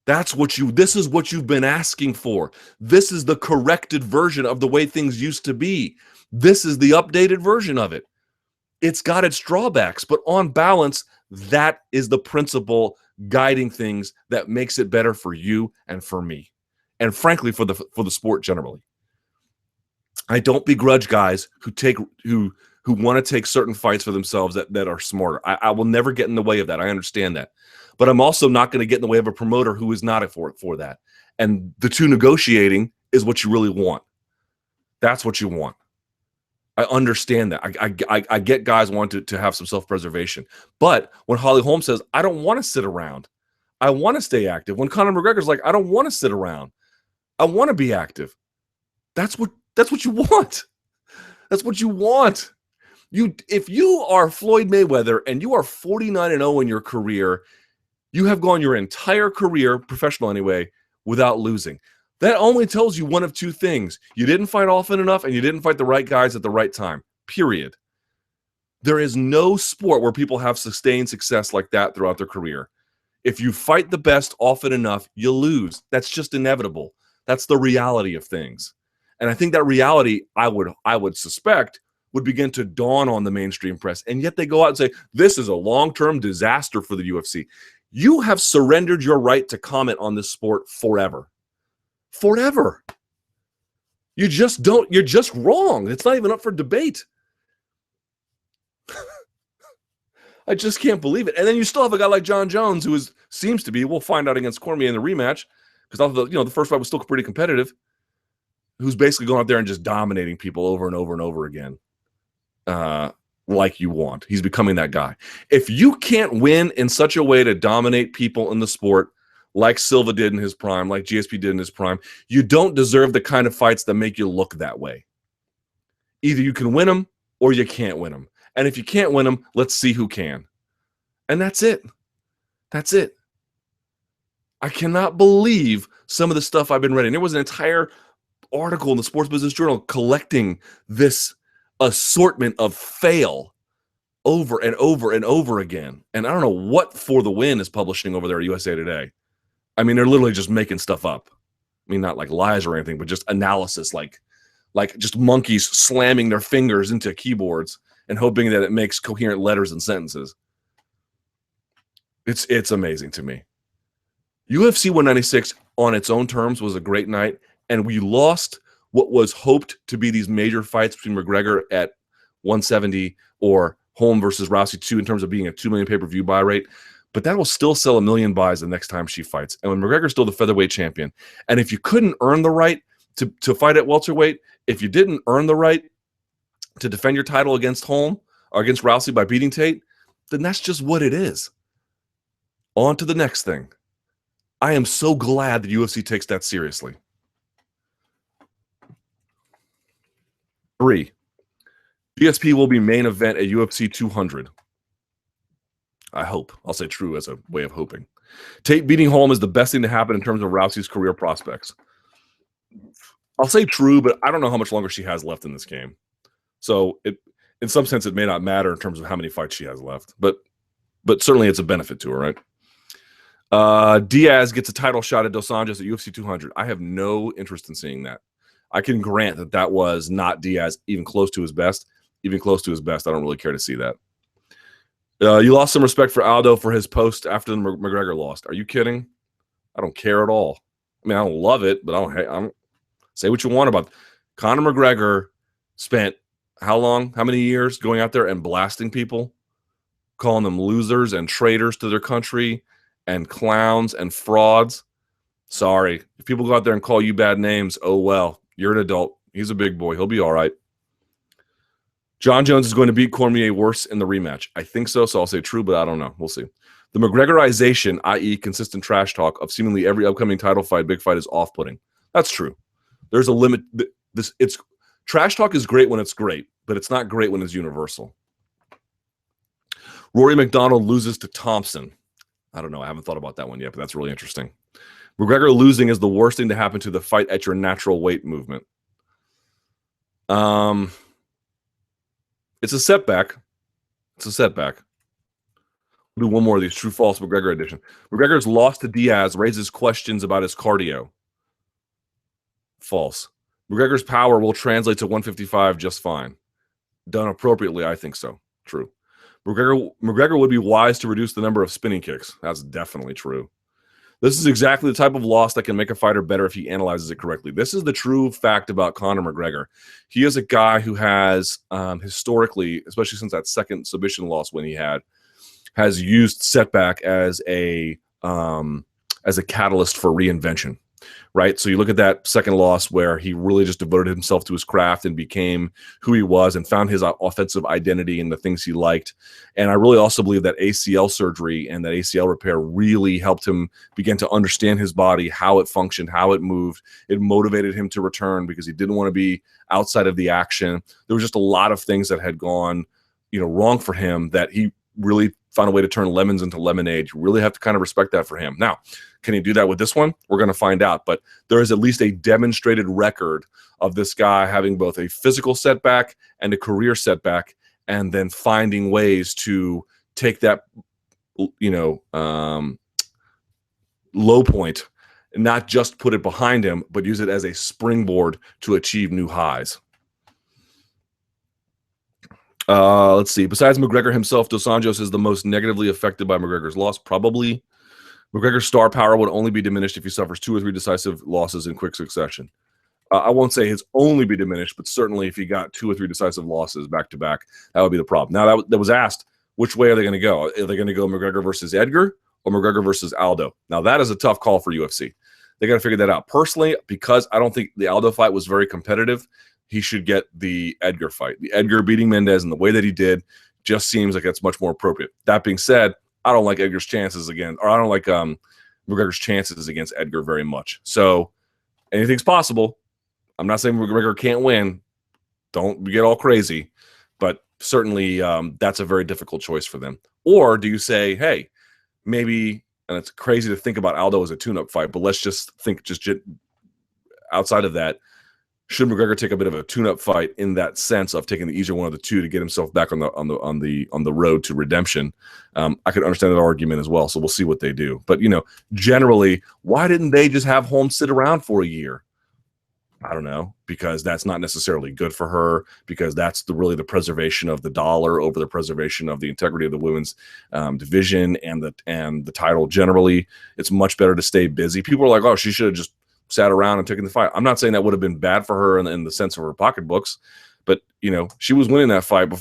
S1: This is what you've been asking for. This is the corrected version of the way things used to be. This is the updated version of it. It's got its drawbacks, but on balance, that is the principle guiding things that makes it better for you and for me, and frankly for the sport generally. I don't begrudge guys who want to take certain fights for themselves that are smarter. I will never get in the way of that. I understand that. But I'm also not going to get in the way of a promoter who is not for that. And the two negotiating is what you really want. That's what you want. I understand that. I get guys wanting to have some self-preservation. But when Holly Holm says, I don't want to sit around, I want to stay active. When Conor McGregor's like, I don't want to sit around, I want to be active. That's what you want. That's what you want. If you are Floyd Mayweather and you are 49-0 in your career, you have gone your entire career, professional anyway, without losing. That only tells you one of two things. You didn't fight often enough and you didn't fight the right guys at the right time, period. There is no sport where people have sustained success like that throughout their career. If you fight the best often enough, you lose. That's just inevitable. That's the reality of things. And I think that reality, I would suspect, would begin to dawn on the mainstream press. And yet they go out and say, this is a long-term disaster for the UFC. You have surrendered your right to comment on this sport forever. Forever. You're just wrong. It's not even up for debate. I just can't believe it. And then you still have a guy like Jon Jones, who seems to be, we'll find out against Cormier in the rematch, because the first fight was still pretty competitive, who's basically going out there and just dominating people over and over and over again. Like you want. He's becoming that guy. If you can't win in such a way to dominate people in the sport, like Silva did in his prime, like GSP did in his prime, you don't deserve the kind of fights that make you look that way. Either you can win them or you can't win them. And if you can't win them, let's see who can. And that's it. That's it. I cannot believe some of the stuff I've been reading. There was an entire article in the Sports Business Journal collecting this assortment of fail over and over and over again. And I don't know what For the Win is publishing over there at USA Today. I mean, they're literally just making stuff up. I mean, not like lies or anything, but just analysis, like just monkeys slamming their fingers into keyboards and hoping that it makes coherent letters and sentences. It's amazing to me. UFC 196 on its own terms was a great night, and we lost what was hoped to be these major fights between McGregor at 170 or Holm versus Rousey 2 in terms of being a 2 million pay-per-view buy rate. But that will still sell 1 million buys the next time she fights. And when McGregor's still the featherweight champion, and if you couldn't earn the right to fight at welterweight, if you didn't earn the right to defend your title against Holm or against Rousey by beating Tate, then that's just what it is. On to the next thing. I am so glad that UFC takes that seriously. 3. GSP will be main event at UFC 200. I hope. I'll say true as a way of hoping. Tate beating Holm is the best thing to happen in terms of Rousey's career prospects. I'll say true, but I don't know how much longer she has left in this game. So in some sense, it may not matter in terms of how many fights she has left. But certainly it's a benefit to her, right? Diaz gets a title shot at Dos Anjos at UFC 200. I have no interest in seeing that. I can grant that was not Diaz even close to his best. Even close to his best, I don't really care to see that. You lost some respect for Aldo for his post after the McGregor lost. Are you kidding? I don't care at all. I mean, I don't love it, but I don't say what you want about it. Conor McGregor spent how long, how many years going out there and blasting people, calling them losers and traitors to their country and clowns and frauds. Sorry. If people go out there and call you bad names, oh well. You're an adult. He's a big boy. He'll be all right. Jon Jones is going to beat Cormier worse in the rematch. I think so, so I'll say true, but I don't know. We'll see. The McGregorization, i.e. consistent trash talk of seemingly every upcoming title fight, big fight, is off-putting. That's true. There's a limit. Trash talk is great when it's great, but it's not great when it's universal. Rory Macdonald loses to Thompson. I don't know. I haven't thought about that one yet, but that's really interesting. McGregor losing is the worst thing to happen to the fight at your natural weight movement. It's a setback. It's a setback. Do one more of these true false McGregor edition. McGregor's loss to Diaz raises questions about his cardio. False. McGregor's power will translate to 155 just fine. Done appropriately, I think so. True. McGregor would be wise to reduce the number of spinning kicks. That's definitely true. This is exactly the type of loss that can make a fighter better if he analyzes it correctly. This is the true fact about Conor McGregor. He is a guy who has historically, especially since that second submission loss when he had, has used setback as a catalyst for reinvention, right? So you look at that second loss where he really just devoted himself to his craft and became who he was and found his offensive identity and the things he liked. And I really also believe that ACL surgery and that ACL repair really helped him begin to understand his body, how it functioned, how it moved. It motivated him to return because he didn't want to be outside of the action. There was just a lot of things that had gone, wrong for him that he really found a way to turn lemons into lemonade. You really have to kind of respect that for him. Now, can he do that with this one? We're going to find out. But there is at least a demonstrated record of this guy having both a physical setback and a career setback, and then finding ways to take that, low point and not just put it behind him, but use it as a springboard to achieve new highs. Let's see. Besides McGregor himself, Dos Anjos is the most negatively affected by McGregor's loss. Probably. McGregor's star power would only be diminished if he suffers 2 or 3 decisive losses in quick succession. I won't say his only be diminished, but certainly if he got 2 or 3 decisive losses back to back, that would be the problem. Now, that was asked, which way are they going to go? Are they going to go McGregor versus Edgar or McGregor versus Aldo? Now, that is a tough call for UFC. They got to figure that out. Personally, because I don't think the Aldo fight was very competitive, he should get the Edgar fight. The Edgar beating Mendez and the way that he did just seems like it's much more appropriate. That being said, I don't like Edgar's chances again, or I don't like McGregor's chances against Edgar very much. So anything's possible. I'm not saying McGregor can't win. Don't get all crazy, but certainly that's a very difficult choice for them. Or do you say, hey, maybe, and it's crazy to think about Aldo as a tune-up fight, but let's just think outside of that. Should McGregor take a bit of a tune-up fight in that sense of taking the easier one of the two to get himself back on the road to redemption? I could understand that argument as well. So we'll see what they do. But generally, why didn't they just have Holm sit around for a year? I don't know, because that's not necessarily good for her, because that's really the preservation of the dollar over the preservation of the integrity of the women's division and the title generally. It's much better to stay busy. People are like, oh, she should have just sat around and taken the fight. I'm not saying that would have been bad for her in the sense of her pocketbooks, but she was winning that fight, up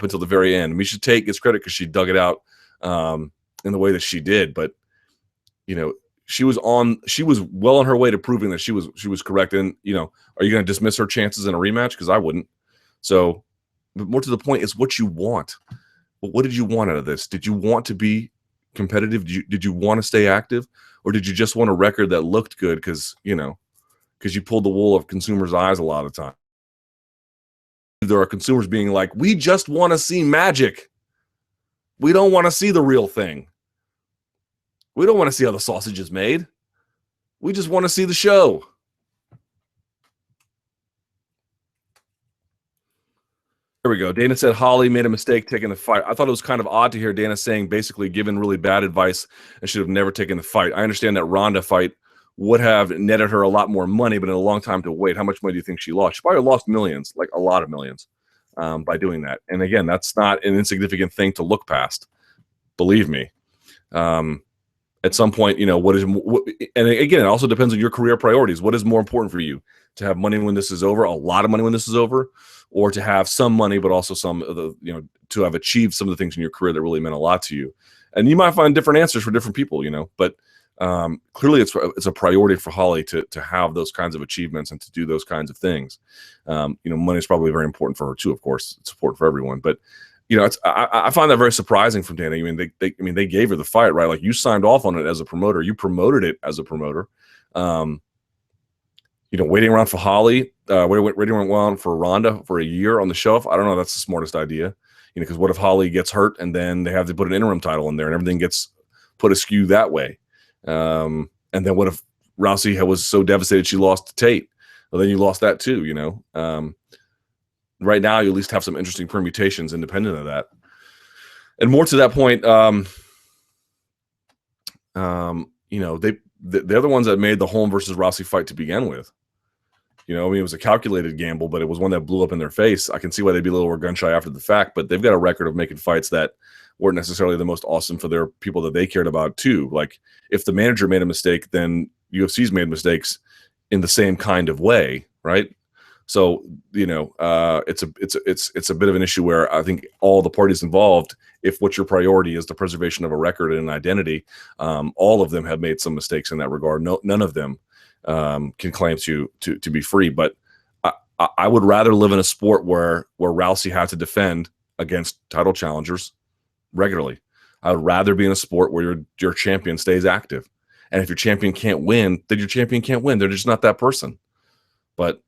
S1: until the very end. Miesha Tate gets credit because she dug it out in the way that she did, but she was well on her way to proving that she was correct. And are you going to dismiss her chances in a rematch? Because I wouldn't. So, but more to the point, is what you want. Well, what did you want out of this? Did you want to be competitive? Did you want to stay active? Or did you just want a record that looked good because you pulled the wool of consumers' eyes a lot of the time? There are consumers being like, we just want to see magic. We don't want to see the real thing. We don't want to see how the sausage is made. We just want to see the show. There we go. Dana said Holly made a mistake taking the fight. I thought it was kind of odd to hear Dana saying basically given really bad advice and should have never taken the fight. I understand that Ronda fight would have netted her a lot more money, but in a long time to wait. How much money do you think she lost? She probably lost millions, like a lot of millions, by doing that. And again, that's not an insignificant thing to look past. Believe me. At some point, and again, it also depends on your career priorities. What is more important for you? To have money when this is over, a lot of money when this is over, or to have some money, but also some of the, to have achieved some of the things in your career that really meant a lot to you. And you might find different answers for different people, but clearly it's a priority for Holly to have those kinds of achievements and to do those kinds of things. Money is probably very important for her too, of course. It's important for everyone, but I find that very surprising from Dana. They gave her the fight, right? Like, you signed off on it as a promoter. You promoted it as a promoter. Waiting around for Holly, waiting around for Ronda for a year on the shelf. I don't know if that's the smartest idea. Because what if Holly gets hurt and then they have to put an interim title in there and everything gets put askew that way? And then what if Rousey was so devastated she lost to Tate? Well, then you lost that too, Right now, you at least have some interesting permutations independent of that. And more to that point, You know, they're the ones that made the Holm versus Rousey fight to begin with. You know, I mean, it was a calculated gamble, but it was one that blew up in their face. I can see why they'd be a little more gun shy after the fact, but they've got a record of making fights that weren't necessarily the most awesome for their people that they cared about too. Like if the manager made a mistake, then UFC's made mistakes in the same kind of way, right? So, you know, it's a bit of an issue where I think all the parties involved, if what your priority is the preservation of a record and an identity, all of them have made some mistakes in that regard. None of them can claim to be free. But I would rather live in a sport where Rousey had to defend against title challengers regularly. I would rather be in a sport where your champion stays active. And if your champion can't win, then your champion can't win. They're just not that person. But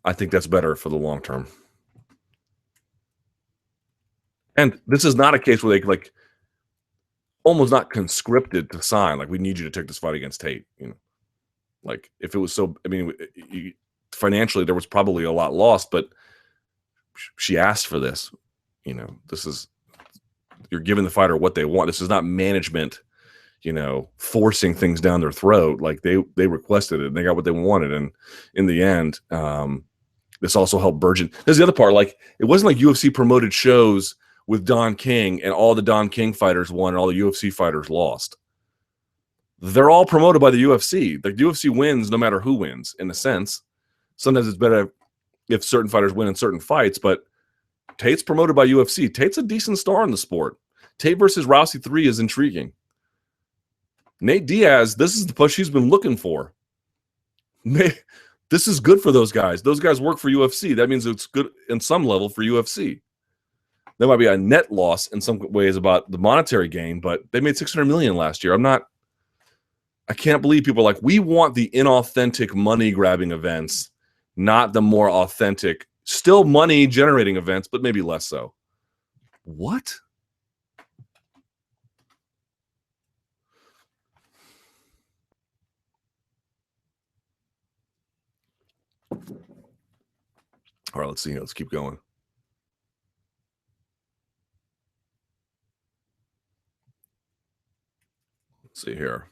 S1: I think that's better for the long term. And this is not a case where they like almost not conscripted to sign. Like, we need you to take this fight against Tate. You know, like if it was so, I mean, financially there was probably a lot lost, but she asked for this. You know, this is, you're giving the fighter what they want. This is not management, you know, forcing things down their throat. Like they requested it and they got what they wanted. And in the end, this also helped burgeon. There's the other part. Like, it wasn't like UFC promoted shows with Don King and all the Don King fighters won and all the UFC fighters lost. They're all promoted by the UFC. The UFC wins no matter who wins, in a sense. Sometimes it's better if certain fighters win in certain fights, but Tate's promoted by UFC. Tate's a decent star in the sport. Tate versus Rousey 3 is intriguing. Nate Diaz, this is the push he's been looking for. This is good for those guys. Those guys work for UFC. That means it's good in some level for UFC. There might be a net loss in some ways about the monetary gain, but they made $600 million last year. I can't believe people are like, we want the inauthentic money grabbing events, not the more authentic, still money generating events, but maybe less so. What? All right, let's see. Let's keep going. Let's see here.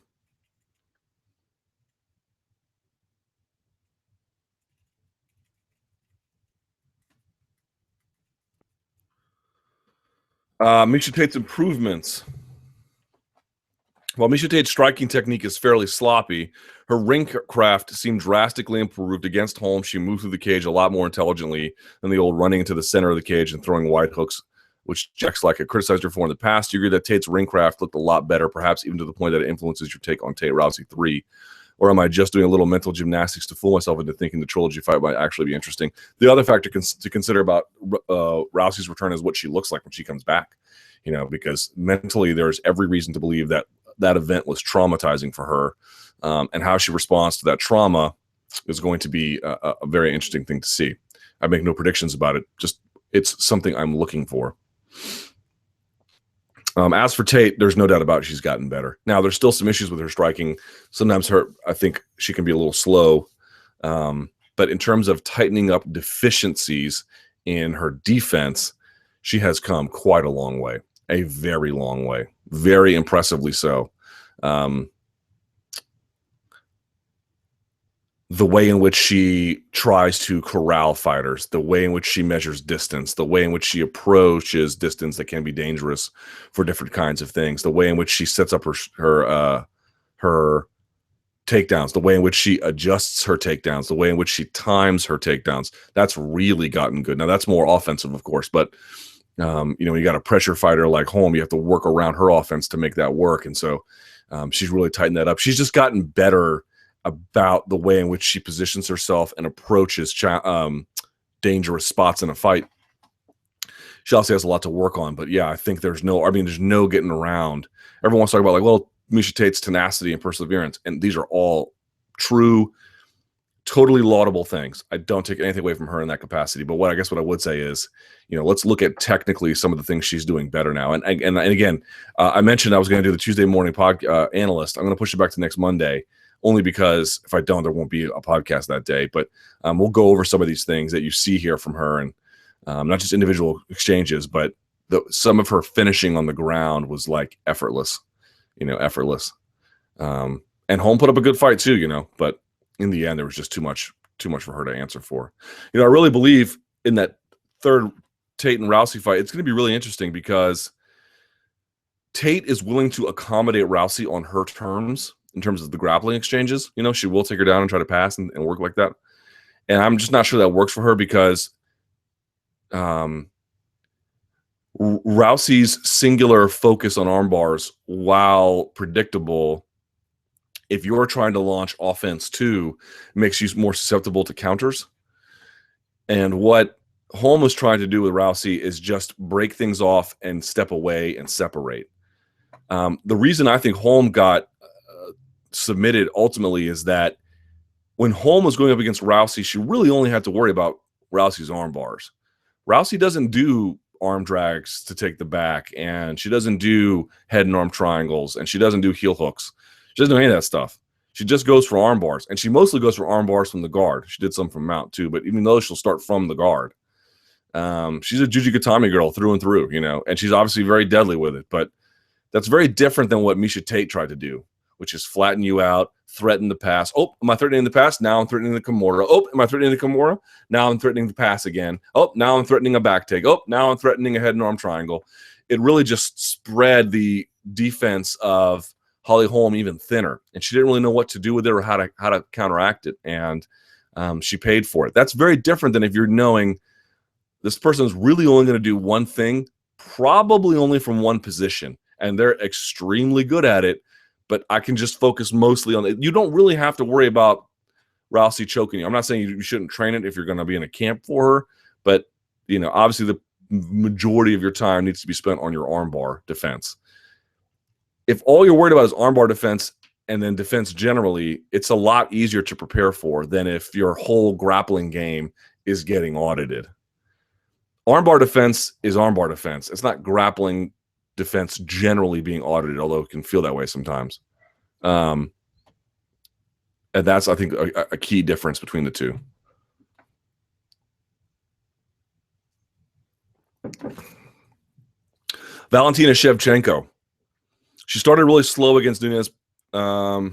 S1: Miesha Tate's improvements. While Miesha Tate's striking technique is fairly sloppy, her ring craft seemed drastically improved against Holm. She moved through the cage a lot more intelligently than the old running into the center of the cage and throwing wide hooks, which Jack Slack had criticized her for in the past. You agree that Tate's ring craft looked a lot better, perhaps even to the point that it influences your take on Tate Rousey 3? Or am I just doing a little mental gymnastics to fool myself into thinking the trilogy fight might actually be interesting? The other factor to consider about Rousey's return is what she looks like when she comes back. You know, because mentally there's every reason to believe that that event was traumatizing for her, and how she responds to that trauma is going to be a very interesting thing to see. I make no predictions about it. Just, it's something I'm looking for. As for Tate, there's no doubt about it, she's gotten better. Now, there's still some issues with her striking. Sometimes I think she can be a little slow. But in terms of tightening up deficiencies in her defense, she has come quite a long way. A very long way. Very impressively so. The way in which she tries to corral fighters, the way in which she measures distance, the way in which she approaches distance that can be dangerous for different kinds of things, the way in which she sets up her takedowns, the way in which she adjusts her takedowns, the way in which she times her takedowns, that's really gotten good. Now, that's more offensive, of course, but you know, you got a pressure fighter like Holm, you have to work around her offense to make that work. And so she's really tightened that up. She's just gotten better about the way in which she positions herself and approaches dangerous spots in a fight. She obviously has a lot to work on, but yeah, I think there's no getting around. Everyone wants to talk about, like, well, Miesha Tate's tenacity and perseverance, and these are all true, totally laudable things. I don't take anything away from her in that capacity. But what I would say is, you know, let's look at technically some of the things she's doing better now. And again, I mentioned I was going to do the Tuesday morning analyst. I'm going to push it back to next Monday, only because if I don't, there won't be a podcast that day. But we'll go over some of these things that you see here from her, and not just individual exchanges, but some of her finishing on the ground was like effortless. effortless. And Holm put up a good fight too, but in the end, there was just too much for her to answer for. I really believe in that third Tate and Rousey fight. It's going to be really interesting because Tate is willing to accommodate Rousey on her terms in terms of the grappling exchanges. She will take her down and try to pass and work like that. And I'm just not sure that works for her because Rousey's singular focus on arm bars, while predictable, if you're trying to launch offense too, makes you more susceptible to counters. And what Holm was trying to do with Rousey is just break things off and step away and separate. The reason I think Holm got submitted ultimately is that when Holm was going up against Rousey, she really only had to worry about Rousey's arm bars. Rousey doesn't do arm drags to take the back, and she doesn't do head and arm triangles, and she doesn't do heel hooks. She doesn't do any of that stuff. She just goes for arm bars, and she mostly goes for arm bars from the guard. She did some from mount too, but even though she'll start from the guard. She's a Jujigatami girl through and through, and she's obviously very deadly with it, but that's very different than what Miesha Tate tried to do, which is flatten you out, threaten the pass. Oh, am I threatening the pass? Now I'm threatening the Kimura. Oh, am I threatening the Kimura? Now I'm threatening the pass again. Oh, now I'm threatening a back take. Oh, now I'm threatening a head and arm triangle. It really just spread the defense of Holly Holm even thinner, and she didn't really know what to do with it or how to counteract it, and she paid for it. That's very different than if you're knowing this person is really only going to do one thing, probably only from one position, and they're extremely good at it, but I can just focus mostly on it. You don't really have to worry about Rousey choking you. I'm not saying you shouldn't train it if you're going to be in a camp for her, but obviously the majority of your time needs to be spent on your armbar defense. If all you're worried about is armbar defense and then defense generally, it's a lot easier to prepare for than if your whole grappling game is getting audited. Armbar defense is armbar defense. It's not grappling defense generally being audited, although it can feel that way sometimes. And that's, I think, a key difference between the two. Valentina Shevchenko. She started really slow against Nunes. I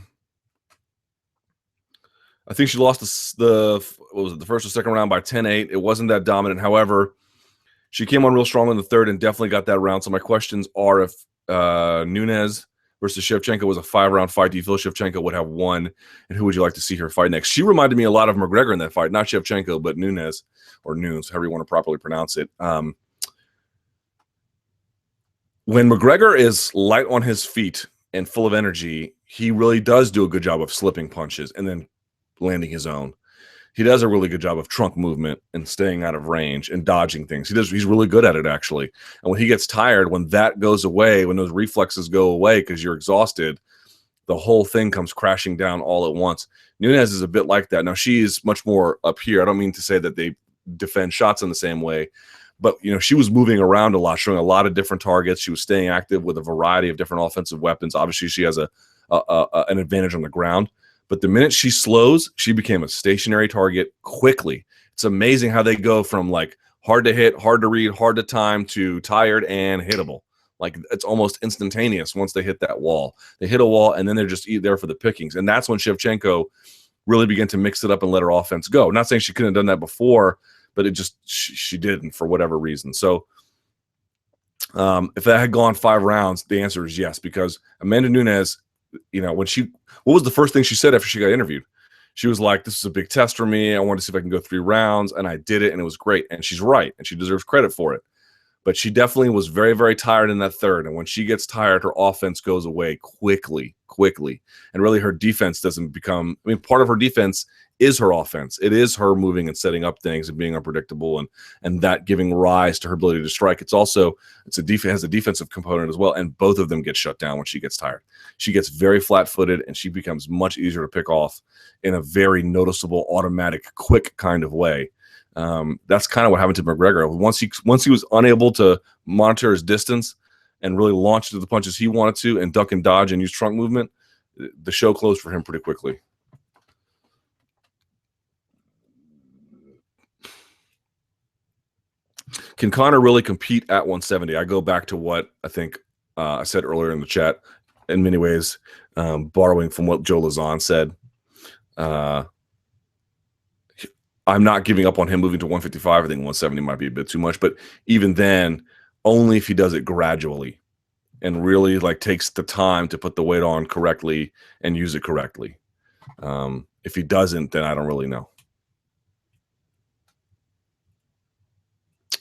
S1: think she lost the first or second round by 10-8. It wasn't that dominant. However, she came on real strong in the third and definitely got that round. So my questions are, if Nunes versus Shevchenko was a 5-round fight, do you feel Shevchenko would have won? And who would you like to see her fight next? She reminded me a lot of McGregor in that fight. Not Shevchenko, but Nunes, or Nunes, however you want to properly pronounce it. When McGregor is light on his feet and full of energy, he really does do a good job of slipping punches and then landing his own. He does a really good job of trunk movement and staying out of range and dodging things. He's really good at it, actually. And when he gets tired, when that goes away, when those reflexes go away because you're exhausted, the whole thing comes crashing down all at once. Nunes is a bit like that. Now, she is much more up here. I don't mean to say that they defend shots in the same way, but she was moving around a lot, showing a lot of different targets. She was staying active with a variety of different offensive weapons. Obviously, she has an advantage on the ground. But the minute she slows, she became a stationary target quickly. It's amazing how they go from like hard to hit, hard to read, hard to time to tired and hittable. Like it's almost instantaneous once they hit that wall. They hit a wall and then they're just there for the pickings. And that's when Shevchenko really began to mix it up and let her offense go. Not saying she couldn't have done that before, but it just she didn't for whatever reason. So if that had gone 5 rounds, the answer is yes, because Amanda Nunes, what was the first thing she said after she got interviewed? She was like, this is a big test for me. I wanted to see if I can go 3 rounds, and I did it, and it was great. And she's right, and she deserves credit for it. But she definitely was very, very tired in that third. And when she gets tired, her offense goes away quickly. And really her defense doesn't become, part of her defense is her offense. It is her moving and setting up things and being unpredictable and that giving rise to her ability to strike. Has a defensive component as well. And both of them get shut down when she gets tired. She gets very flat-footed and she becomes much easier to pick off in a very noticeable, automatic, quick kind of way. That's kind of what happened to McGregor. Once he was unable to monitor his distance and really launch into the punches he wanted to and duck and dodge and use trunk movement, the show closed for him pretty quickly. Can Conor really compete at 170? I go back to what I think I said earlier in the chat. in many ways, borrowing from what Joe Lazon said. I'm not giving up on him moving to 155. I think 170 might be a bit too much, but even then, only if he does it gradually and really like takes the time to put the weight on correctly and use it correctly. If he doesn't, then I don't really know.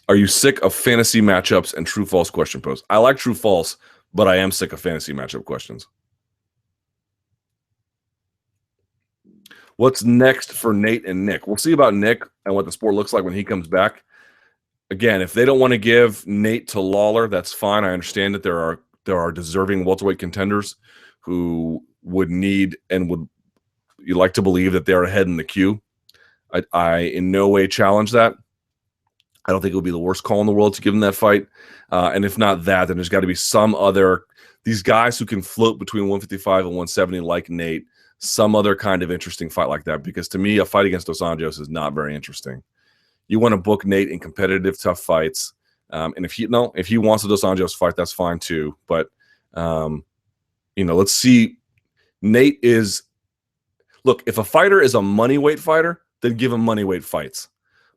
S1: Are you sick of fantasy matchups and true false question posts? I like true false, but I am sick of fantasy matchup questions. What's next for Nate and Nick? We'll see about Nick and what the sport looks like when he comes back. Again, if they don't want to give Nate to Lawler, that's fine. I understand that there are deserving welterweight contenders who would need and would you like to believe that they're ahead in the queue. I in no way challenge that. I don't think it would be the worst call in the world to give him that fight. And if not that, then there's got to be some other these guys who can float between 155 and 170 like Nate, some other kind of interesting fight like that. Because to me, a fight against Dos Anjos is not very interesting. You want to book Nate in competitive, tough fights. And if he wants a Dos Anjos fight, that's fine too. But let's see. Nate is look, if a fighter is a money weight fighter, then give him money weight fights.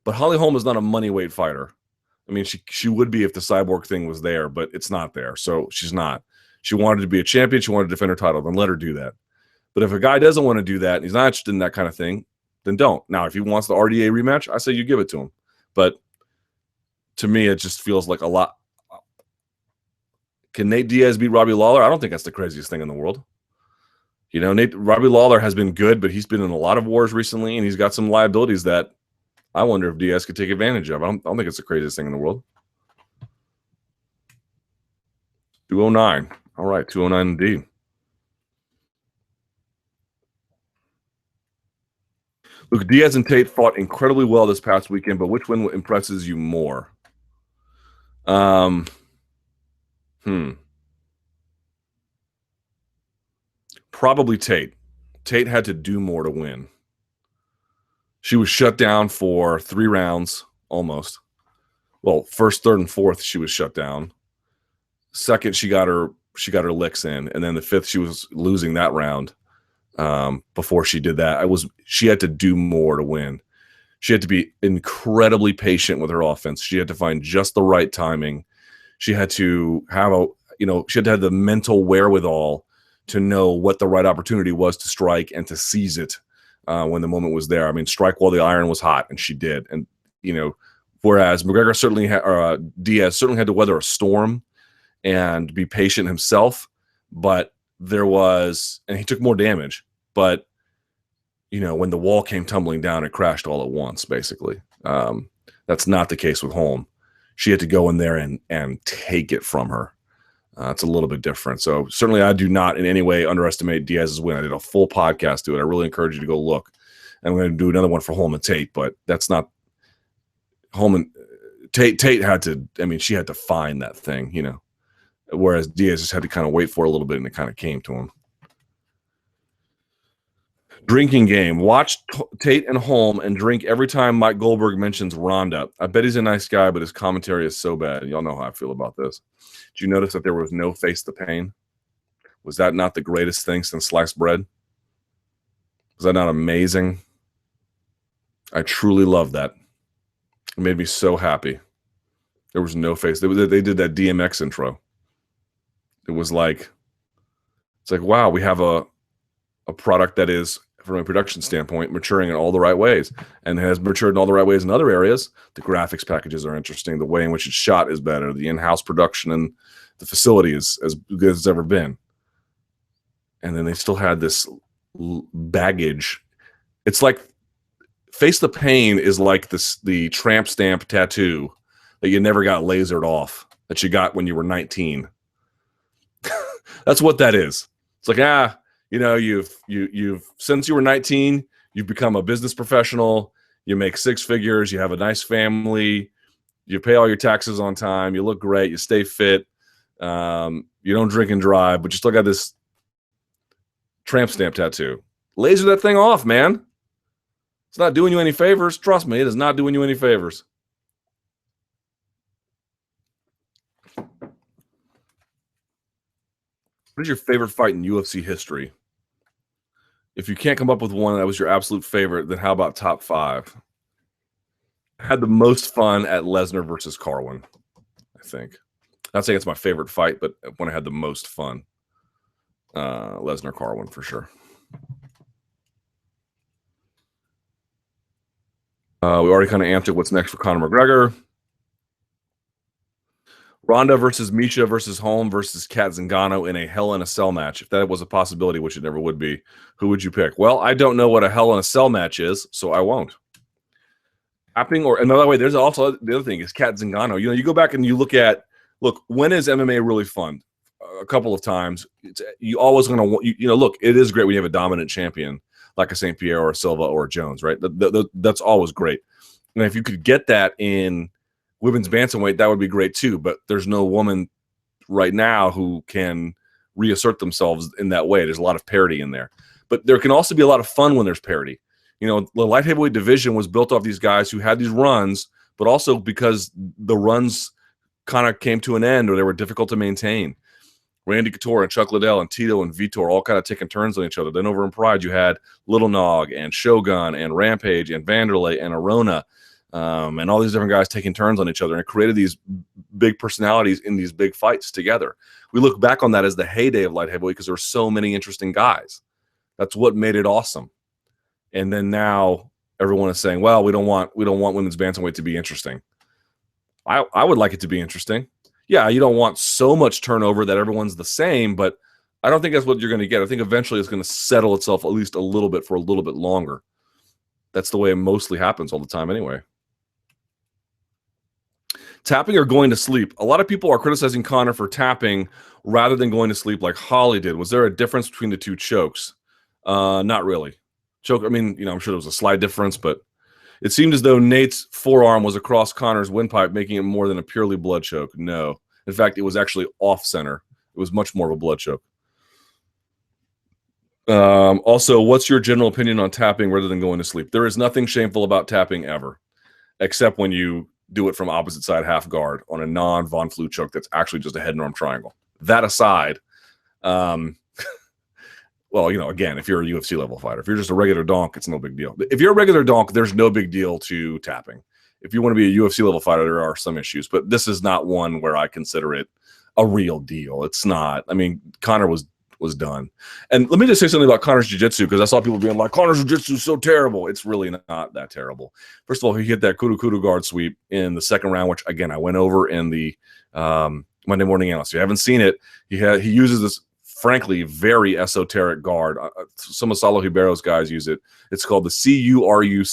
S1: But Holly Holm is not a money weight fighter. I mean, she would be if the Cyborg thing was there, but it's not there. So she's not. She wanted to be a champion. She wanted to defend her title. Then let her do that. But if a guy doesn't want to do that and he's not interested in that kind of thing, then don't. Now, if he wants the RDA rematch, I say you give it to him. But to me, it just feels like a lot. Can Nate Diaz beat Robbie Lawler? I don't think that's the craziest thing in the world. Robbie Lawler has been good, but he's been in a lot of wars recently, and he's got some liabilities that I wonder if Diaz could take advantage of. I don't think it's the craziest thing in the world. 209. All right, 209 indeed. Look, Diaz and Tate fought incredibly well this past weekend, but which one impresses you more? Probably Tate. Tate had to do more to win. She was shut down for 3 rounds almost. Well, first, third, and fourth, she was shut down. Second, she got her licks in, and then the fifth, she was losing that round. Before she did that, she had to do more to win. She had to be incredibly patient with her offense. She had to find just the right timing. She had to have the mental wherewithal to know what the right opportunity was to strike and to seize it when the moment was there. I mean, strike while the iron was hot, and she did. And whereas McGregor Diaz certainly had to weather a storm and be patient himself, but and he took more damage. But when the wall came tumbling down, it crashed all at once. Basically, that's not the case with Holm. She had to go in there and take it from her. It's a little bit different. So certainly I do not in any way underestimate Diaz's win. I did a full podcast to it. I really encourage you to go look. And I'm going to do another one for Holm and Tate, but that's not Holm and Tate had to, she had to find that thing, whereas Diaz just had to kind of wait for a little bit and it kind of came to him. Drinking game. Watch Tate and Holm and drink every time Mike Goldberg mentions Ronda. I bet he's a nice guy, but his commentary is so bad. Y'all know how I feel about this. Did you notice that there was no face the pain? Was that not the greatest thing since sliced bread? Was that not amazing? I truly love that. It made me so happy. There was no face. They did that DMX intro. It was like, wow, we have a product that is, from a production standpoint, maturing in all the right ways and has matured in all the right ways in other areas. The graphics packages are interesting. The way in which it's shot is better. The in-house production and the facility is as good as it's ever been. And then they still had this baggage. It's like Face the Pain is like the tramp stamp tattoo that you never got lasered off that you got when you were 19. That's what that is. It's like, you've since you were 19, you've become a business professional. You make 6 figures. You have a nice family. You pay all your taxes on time. You look great. You stay fit. You don't drink and drive, but you still got this tramp stamp tattoo. Laser that thing off, man. It's not doing you any favors. Trust me, it is not doing you any favors. What is your favorite fight in UFC history? If you can't come up with one that was your absolute favorite, then how about top 5? I had the most fun at Lesnar versus Carwin, I think. Not saying it's my favorite fight, but when I had the most fun. Lesnar Carwin for sure. We already kind of answered what's next for Conor McGregor. Ronda versus Miesha versus Holm versus Kat Zingano in a Hell in a Cell match. If that was a possibility, which it never would be, who would you pick? Well, I don't know what a Hell in a Cell match is, so I won't. Tapping or another way, there's also the other thing is Kat Zingano. You go back and you look, when is MMA really fun? A couple of times. You always going to, look, it is great when you have a dominant champion like a St. Pierre or a Silva or a Jones, right? That's always great. And if you could get that in women's bantamweight, that would be great too. But there's no woman right now who can reassert themselves in that way. There's a lot of parity in there. But there can also be a lot of fun when there's parity. The light heavyweight division was built off these guys who had these runs, but also because the runs kind of came to an end or they were difficult to maintain. Randy Couture and Chuck Liddell and Tito and Vitor all kind of taking turns on each other. Then over in Pride, you had Little Nog and Shogun and Rampage and Vanderlei and Arona and all these different guys taking turns on each other, and it created these big personalities in these big fights together. We look back on that as the heyday of light heavyweight because there were so many interesting guys. That's what made it awesome. And then now everyone is saying, well, we don't want women's bantamweight to be interesting. I would like it to be interesting. Yeah, you don't want so much turnover that everyone's the same, but I don't think that's what you're going to get. I think eventually it's going to settle itself at least a little bit for a little bit longer. That's the way it mostly happens all the time anyway. Tapping or going to sleep. A lot of people are criticizing Conor for tapping rather than going to sleep like Holly did. Was there a difference between the two chokes? Not really. I'm sure there was a slight difference, but it seemed as though Nate's forearm was across Conor's windpipe, making it more than a purely blood choke. No. In fact, it was actually off-center. It was much more of a blood choke. Also, what's your general opinion on tapping rather than going to sleep? There is nothing shameful about tapping ever, except when you do it from opposite side half guard on a non-Von Flue choke that's actually just a head and arm triangle. That aside, well, again, if you're a UFC level fighter, if you're just a regular donk, it's no big deal. If you're a regular donk, there's no big deal to tapping. If you want to be a UFC level fighter, there are some issues, but this is not one where I consider it a real deal. It's not. I mean, Conor was done. And let me just say something about Conor's jiu-jitsu, because I saw people being like, Conor's jiu-jitsu is so terrible. It's really not that terrible. First of all, he hit that kudu guard sweep in the second round, which, again, I went over in the Monday Morning Analyst. If you haven't seen it, he uses this, frankly, very esoteric guard. Some of Saulo Ribero's guys use it. It's called the C-U-R-U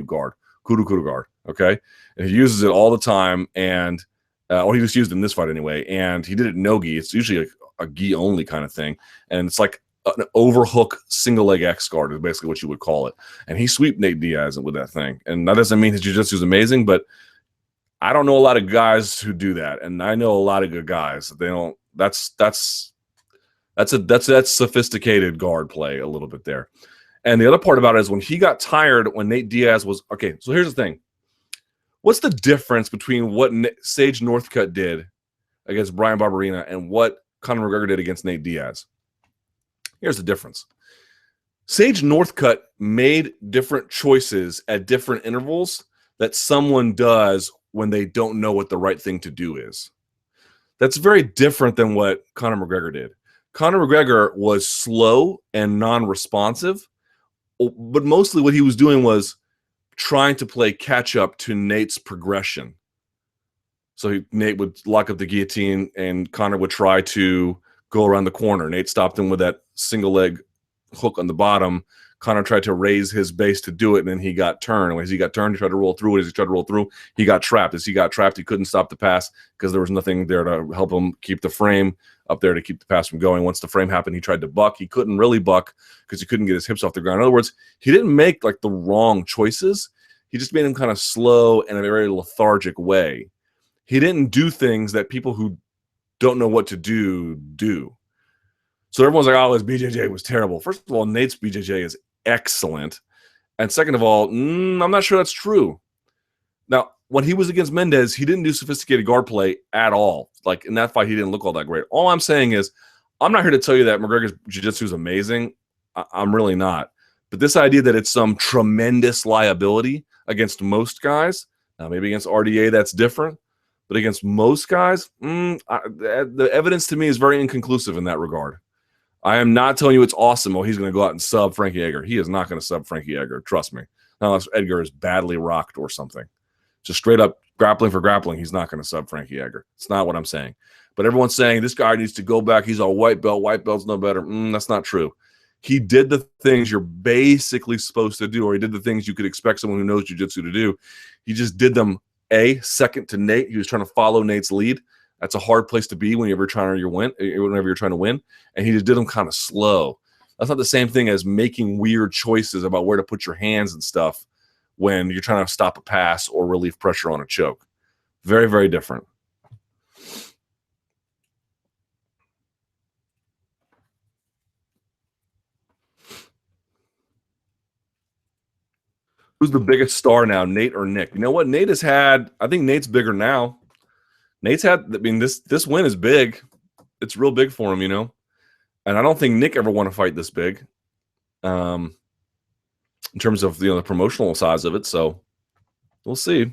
S1: guard, kudu guard, okay? And he uses it all the time, and or he just used it in this fight anyway, and he did it no-gi. It's usually a gi only kind of thing, and it's like an overhook single leg X guard is basically what you would call it. And he swept Nate Diaz with that thing, and that doesn't mean his jiu-jitsu is amazing, but I don't know a lot of guys who do that, and I know a lot of good guys. They don't. That's sophisticated guard play a little bit there. And the other part about it is when he got tired, when Nate Diaz was okay. So here's the thing. What's the difference between what Sage Northcutt did against Brian Barberina and what Conor McGregor did against Nate Diaz? Here's the difference. Sage Northcutt made different choices at different intervals that someone does when they don't know what the right thing to do is. That's very different than what Conor McGregor did. Conor McGregor was slow and non-responsive, but mostly what he was doing was trying to play catch-up to Nate's progression. So Nate would lock up the guillotine, and Conor would try to go around the corner. Nate stopped him with that single leg hook on the bottom. Conor tried to raise his base to do it, and then he got turned. And as he got turned, he tried to roll through it. As he tried to roll through, he got trapped. As he got trapped, he couldn't stop the pass because there was nothing there to help him keep the frame up there to keep the pass from going. Once the frame happened, he tried to buck. He couldn't really buck because he couldn't get his hips off the ground. In other words, he didn't make like the wrong choices. He just made him kind of slow and in a very lethargic way. He didn't do things that people who don't know what to do. So everyone's like, oh, his BJJ was terrible. First of all, Nate's BJJ is excellent. And second of all, I'm not sure that's true. Now, when he was against Mendez, he didn't do sophisticated guard play at all. Like in that fight, he didn't look all that great. All I'm saying is, I'm not here to tell you that McGregor's jiu-jitsu is amazing. I'm really not. But this idea that it's some tremendous liability against most guys, now maybe against RDA that's different, but against most guys, the evidence to me is very inconclusive in that regard. I am not telling you it's awesome. Oh, he's going to go out and sub Frankie Edgar. He is not going to sub Frankie Edgar. Trust me. Not unless Edgar is badly rocked or something. Just straight up grappling for grappling, he's not going to sub Frankie Edgar. It's not what I'm saying. But everyone's saying this guy needs to go back. He's a white belt. White belt's no better. That's not true. He did the things you're basically supposed to do, or he did the things you could expect someone who knows jiu-jitsu to do. He just did them, second to Nate. He was trying to follow Nate's lead. That's a hard place to be whenever you're trying to win. And he just did them kind of slow. That's not the same thing as making weird choices about where to put your hands and stuff when you're trying to stop a pass or relieve pressure on a choke. Very, very different. Who's the biggest star now, Nate or Nick? You know what? Nate has had, I think Nate's bigger now. Nate's had, I mean, this win is big. It's real big for him, you know? And I don't think Nick ever won a fight this big in terms of, the promotional size of it. So we'll see.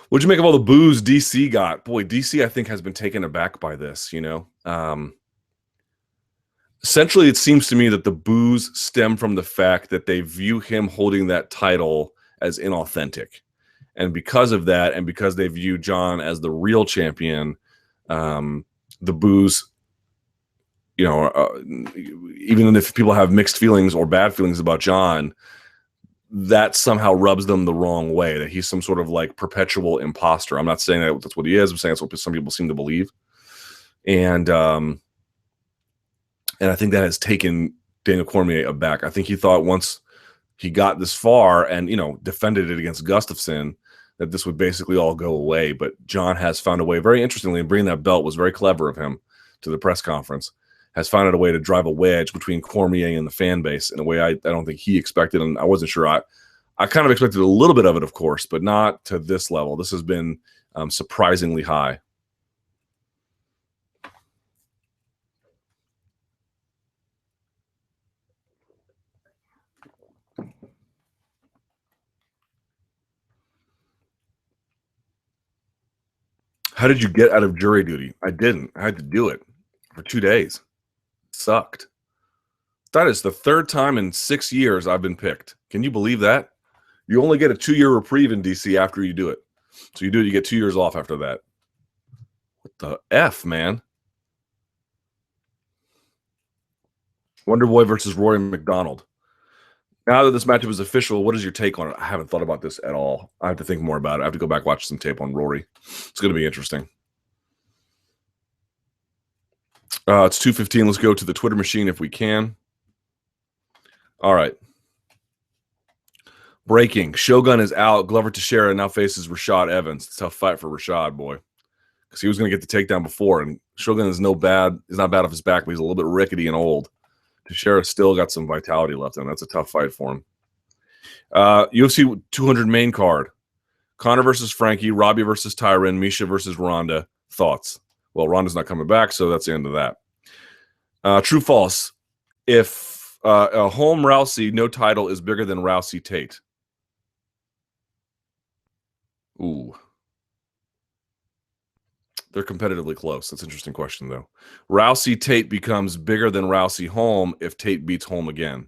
S1: What'd you make of all the boos DC got? Boy, DC, I think, has been taken aback by this, you know? Essentially, it seems to me that the boos stem from the fact that they view him holding that title as inauthentic. And because of that, and because they view Jon as the real champion, the boos, you know, even if people have mixed feelings or bad feelings about Jon, that somehow rubs them the wrong way, that he's some sort of like perpetual imposter. I'm not saying that that's what he is. I'm saying that's what some people seem to believe. And I think that has taken Daniel Cormier aback. I think he thought once he got this far and, you know, defended it against Gustafsson, that this would basically all go away. But Jon has found a way, very interestingly, bringing that belt was very clever of him to the press conference, has found a way to drive a wedge between Cormier and the fan base in a way I don't think he expected. And I wasn't sure. I kind of expected a little bit of it, of course, but not to this level. This has been surprisingly high. How did you get out of jury duty? I didn't. I had to do it for 2 days. It sucked. That is the third time in 6 years I've been picked. Can you believe that? You only get a 2-year reprieve in DC after you do it. So you do it, you get 2 years off after that. What the F, man? Wonder Boy versus Rory Macdonald. Now that this matchup is official, what is your take on it? I haven't thought about this at all. I have to think more about it. I have to go back, watch some tape on Rory. It's going to be interesting. It's 2:15. Let's go to the Twitter machine if we can. All right. Breaking. Shogun is out. Glover Teixeira now faces Rashad Evans. It's a tough fight for Rashad, boy. Because he was going to get the takedown before. And Shogun is not bad off his back, but he's a little bit rickety and old. Teixeira still got some vitality left in him. That's a tough fight for him. UFC 200 main card. Conor versus Frankie. Robbie versus Tyron. Miesha versus Ronda. Thoughts? Well, Ronda's not coming back, so that's the end of that. True, false. If a Holm Rousey no title is bigger than Rousey Tate. Ooh. They're competitively close. That's an interesting question, though. Rousey Tate becomes bigger than Rousey Holm if Tate beats Holm again.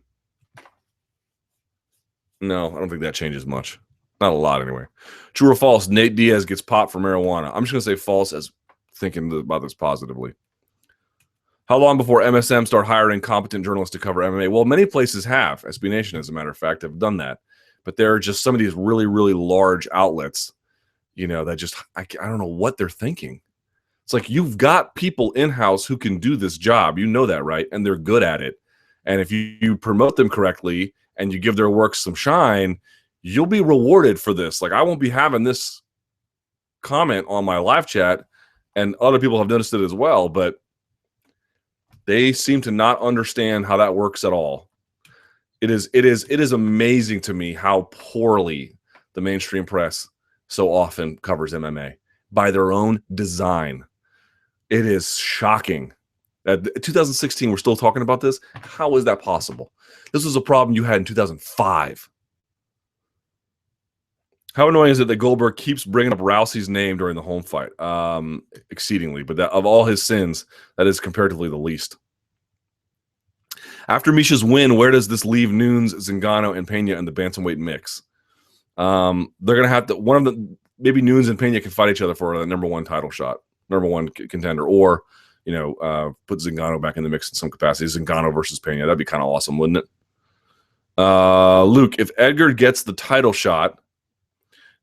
S1: No, I don't think that changes much. Not a lot, anyway. True or false? Nate Diaz gets popped for marijuana. I'm just going to say false as thinking about this positively. How long before MSM start hiring competent journalists to cover MMA? Well, many places have. SB Nation, as a matter of fact, have done that. But there are just some of these really, really large outlets, you know, that just, I don't know what they're thinking. It's like you've got people in-house who can do this job. You know that, right? And they're good at it. And if you promote them correctly and you give their work some shine, you'll be rewarded for this. Like, I won't be having this comment on my live chat, and other people have noticed it as well, but they seem to not understand how that works at all. It is amazing to me how poorly the mainstream press so often covers MMA by their own design. It is shocking. 2016, we're still talking about this. How is that possible? This was a problem you had in 2005. How annoying is it that Goldberg keeps bringing up Rousey's name during the Holm fight? Exceedingly, but that of all his sins, that is comparatively the least. After Miesha's win, where does this leave Nunes, Zingano, and Pena in the bantamweight mix? They're gonna have to maybe Nunes and Pena can fight each other for a number one title shot, number one contender, or put Zingano back in the mix in some capacity. Zingano versus Pena, that'd be kind of awesome, wouldn't it? Luke, if Edgar gets the title shot,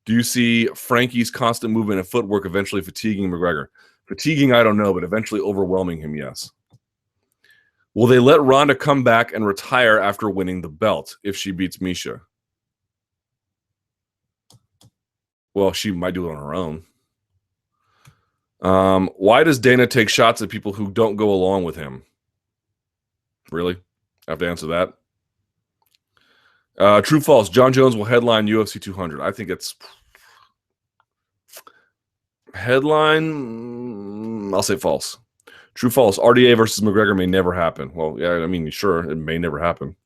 S1: do you see Frankie's constant movement and footwork eventually fatiguing McGregor? Fatiguing, I don't know, but eventually overwhelming him, yes. Will they let Ronda come back and retire after winning the belt if she beats Miesha? Well, she might do it on her own. Why does Dana take shots at people who don't go along with him? Really? I have to answer that. True, false. Jon Jones will headline UFC 200. I think it's headline. I'll say false. True, false. RDA versus McGregor may never happen. Well, yeah, I mean, sure, it may never happen.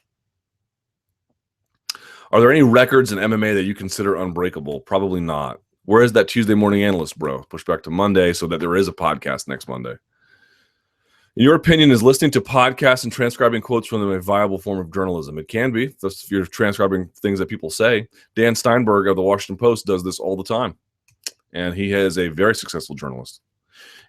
S1: Are there any records in MMA that you consider unbreakable? Probably not. Where is that Tuesday morning analyst, bro? Push back to Monday so that there is a podcast next Monday. In your opinion, is listening to podcasts and transcribing quotes from them a viable form of journalism? It can be. If you're transcribing things that people say. Dan Steinberg of the Washington Post does this all the time, and he is a very successful journalist.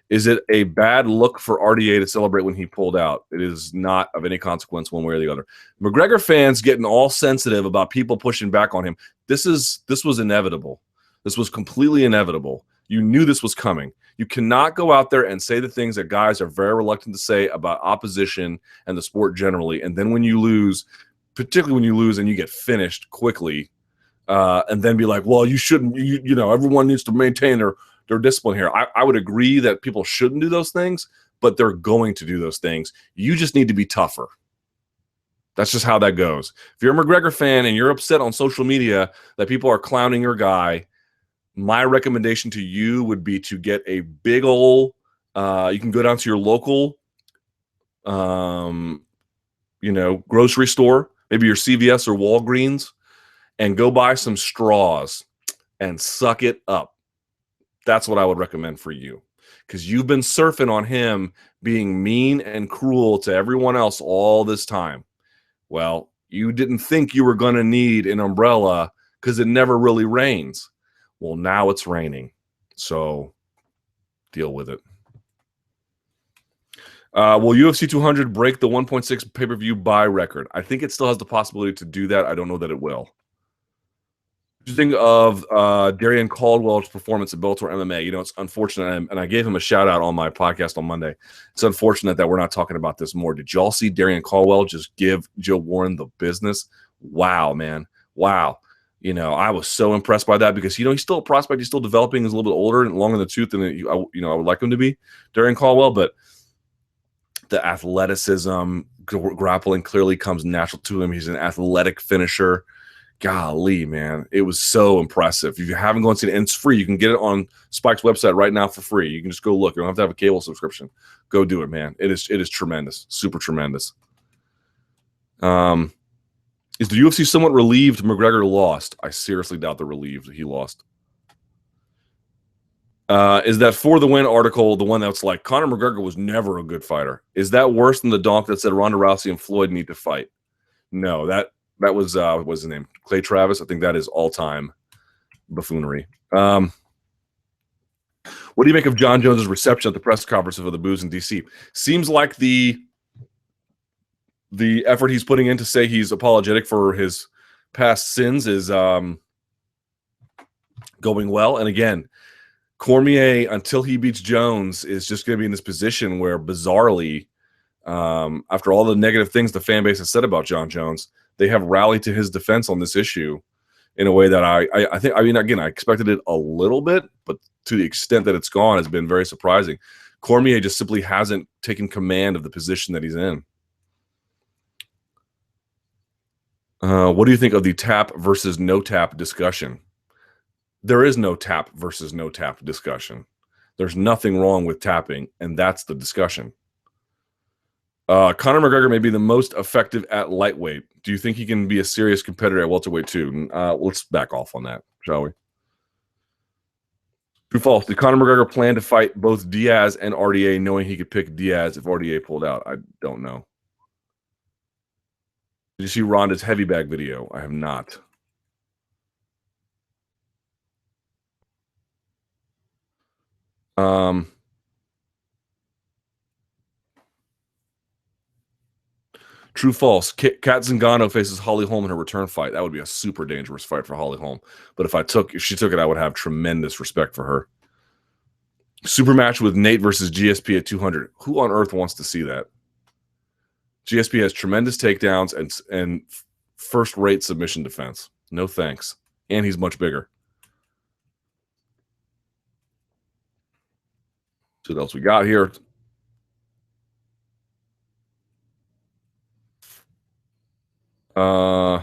S1: Is it a bad look for RDA to celebrate when he pulled out? It is not of any consequence one way or the other. McGregor fans getting all sensitive about people pushing back on him. This was inevitable. This was completely inevitable. You knew this was coming. You cannot go out there and say the things that guys are very reluctant to say about opposition and the sport generally. And then when you lose, particularly when you lose and you get finished quickly, and then be like, well, you shouldn't, everyone needs to maintain their discipline here. I would agree that people shouldn't do those things, but they're going to do those things. You just need to be tougher. That's just how that goes. If you're a McGregor fan and you're upset on social media that people are clowning your guy, my recommendation to you would be to get a big ol', you can go down to your local, grocery store, maybe your CVS or Walgreens, and go buy some straws and suck it up. That's what I would recommend for you, because you've been surfing on him being mean and cruel to everyone else all this time. Well, you didn't think you were going to need an umbrella because it never really rains. Well, now it's raining, so deal with it. Will UFC 200 break the 1.6 pay-per-view buy record? I think it still has the possibility to do that. I don't know that it will. What do you think of Darian Caldwell's performance at Bellator MMA? It's unfortunate, and I gave him a shout-out on my podcast on Monday. It's unfortunate that we're not talking about this more. Did y'all see Darian Caldwell just give Joe Warren the business? Wow, man. Wow. I was so impressed by that because, he's still a prospect. He's still developing. He's a little bit older and long in the tooth than I would like him to be, Darian Caldwell. But the athleticism, grappling clearly comes natural to him. He's an athletic finisher. Golly, man. It was so impressive. If you haven't gone and seen it, and it's free. You can get it on Spike's website right now for free. You can just go look. You don't have to have a cable subscription. Go do it, man. It is tremendous. Super tremendous. Is the UFC somewhat relieved McGregor lost? I seriously doubt they're relieved he lost. Is that For the Win article the one that's like, Conor McGregor was never a good fighter? Is that worse than the donk that said Ronda Rousey and Floyd need to fight? No, that was, what was his name? Clay Travis. I think that is all-time buffoonery. What do you make of Jon Jones' reception at the press conference for the booze in D.C.? Seems like the effort he's putting in to say he's apologetic for his past sins is going well. And again, Cormier, until he beats Jones, is just going to be in this position where, bizarrely, after all the negative things the fan base has said about Jon Jones, they have rallied to his defense on this issue in a way that I think, again, I expected it a little bit, but to the extent that it's gone has been very surprising. Cormier just simply hasn't taken command of the position that he's in. What do you think of the tap versus no tap discussion? There is no tap versus no tap discussion. There's nothing wrong with tapping, and that's the discussion. Conor McGregor may be the most effective at lightweight. Do you think he can be a serious competitor at welterweight too? Let's back off on that, shall we? True, false. Did Conor McGregor plan to fight both Diaz and RDA, knowing he could pick Diaz if RDA pulled out? I don't know. Did you see Ronda's heavy bag video? I have not. True, false. Kat Zingano faces Holly Holm in her return fight. That would be a super dangerous fight for Holly Holm. But if she took it, I would have tremendous respect for her. Super match with Nate versus GSP at 200. Who on earth wants to see that? GSP has tremendous takedowns and first-rate submission defense. No thanks. And he's much bigger. So what else we got here? I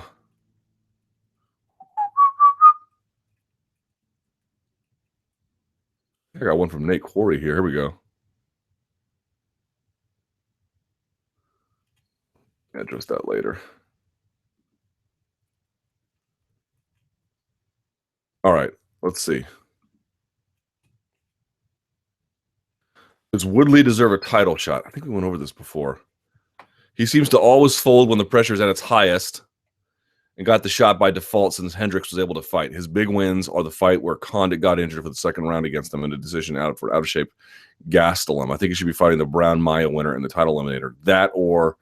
S1: got one from Nate Corey here. Here we go. Address that later. All right, let's see. Does Woodley deserve a title shot? I think we went over this before. He seems to always fold when the pressure is at its highest and got the shot by default since Hendricks was able to fight. His big wins are the fight where Condit got injured for the second round against him in a decision out of shape Gastelum. I think he should be fighting the Brown Maya winner in the title eliminator. That or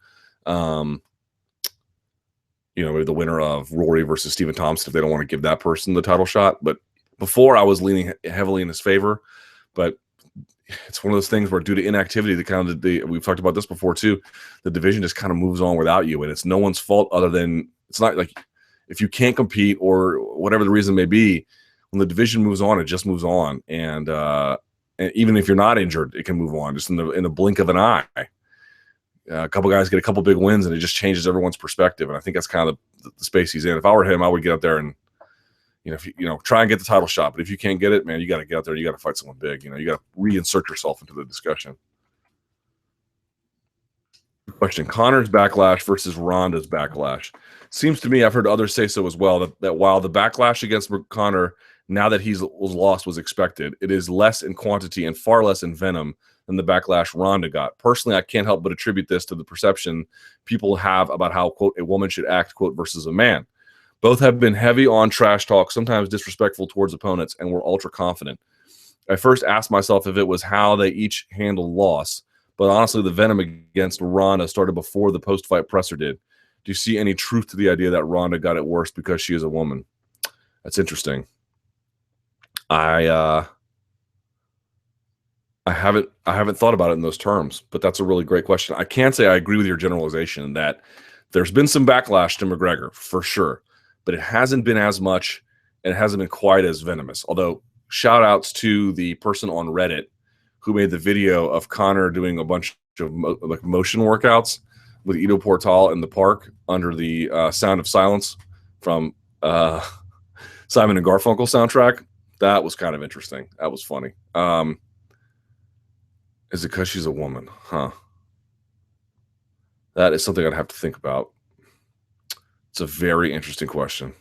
S1: maybe the winner of Rory versus Stephen Thompson if they don't want to give that person the title shot. But before I was leaning heavily in his favor, but it's one of those things where due to inactivity, we've talked about this before too, the division just kind of moves on without you, and it's no one's fault other than it's not like if you can't compete or whatever the reason may be, when the division moves on, it just moves on, and even if you're not injured, it can move on just in the blink of an eye. A couple guys get a couple big wins, and it just changes everyone's perspective, and I think that's kind of the space he's in. If I were him, I would get out there and try and get the title shot. But if you can't get it, man, you got to get out there. You got to fight someone big. You got to reinsert yourself into the discussion. Question: Conor's backlash versus Ronda's backlash. Seems to me, I've heard others say so as well, that while the backlash against Conor, now that he was lost, was expected, it is less in quantity and far less in venom than the backlash Ronda got. Personally, I can't help but attribute this to the perception people have about how, quote, a woman should act, quote, versus a man. Both have been heavy on trash talk, sometimes disrespectful towards opponents, and were ultra confident. I first asked myself if it was how they each handled loss, but honestly, the venom against Ronda started before the post-fight presser did. Do you see any truth to the idea that Ronda got it worse because she is a woman? That's interesting. I haven't thought about it in those terms, but that's a really great question. I can say I agree with your generalization that there's been some backlash to McGregor for sure, but it hasn't been as much and it hasn't been quite as venomous. Although shout outs to the person on Reddit who made the video of Conor doing a bunch of motion workouts with Ido Portal in the park under the Sound of Silence from Simon and Garfunkel soundtrack. That was kind of interesting. That was funny. Is it because she's a woman? Huh. That is something I'd have to think about. It's a very interesting question.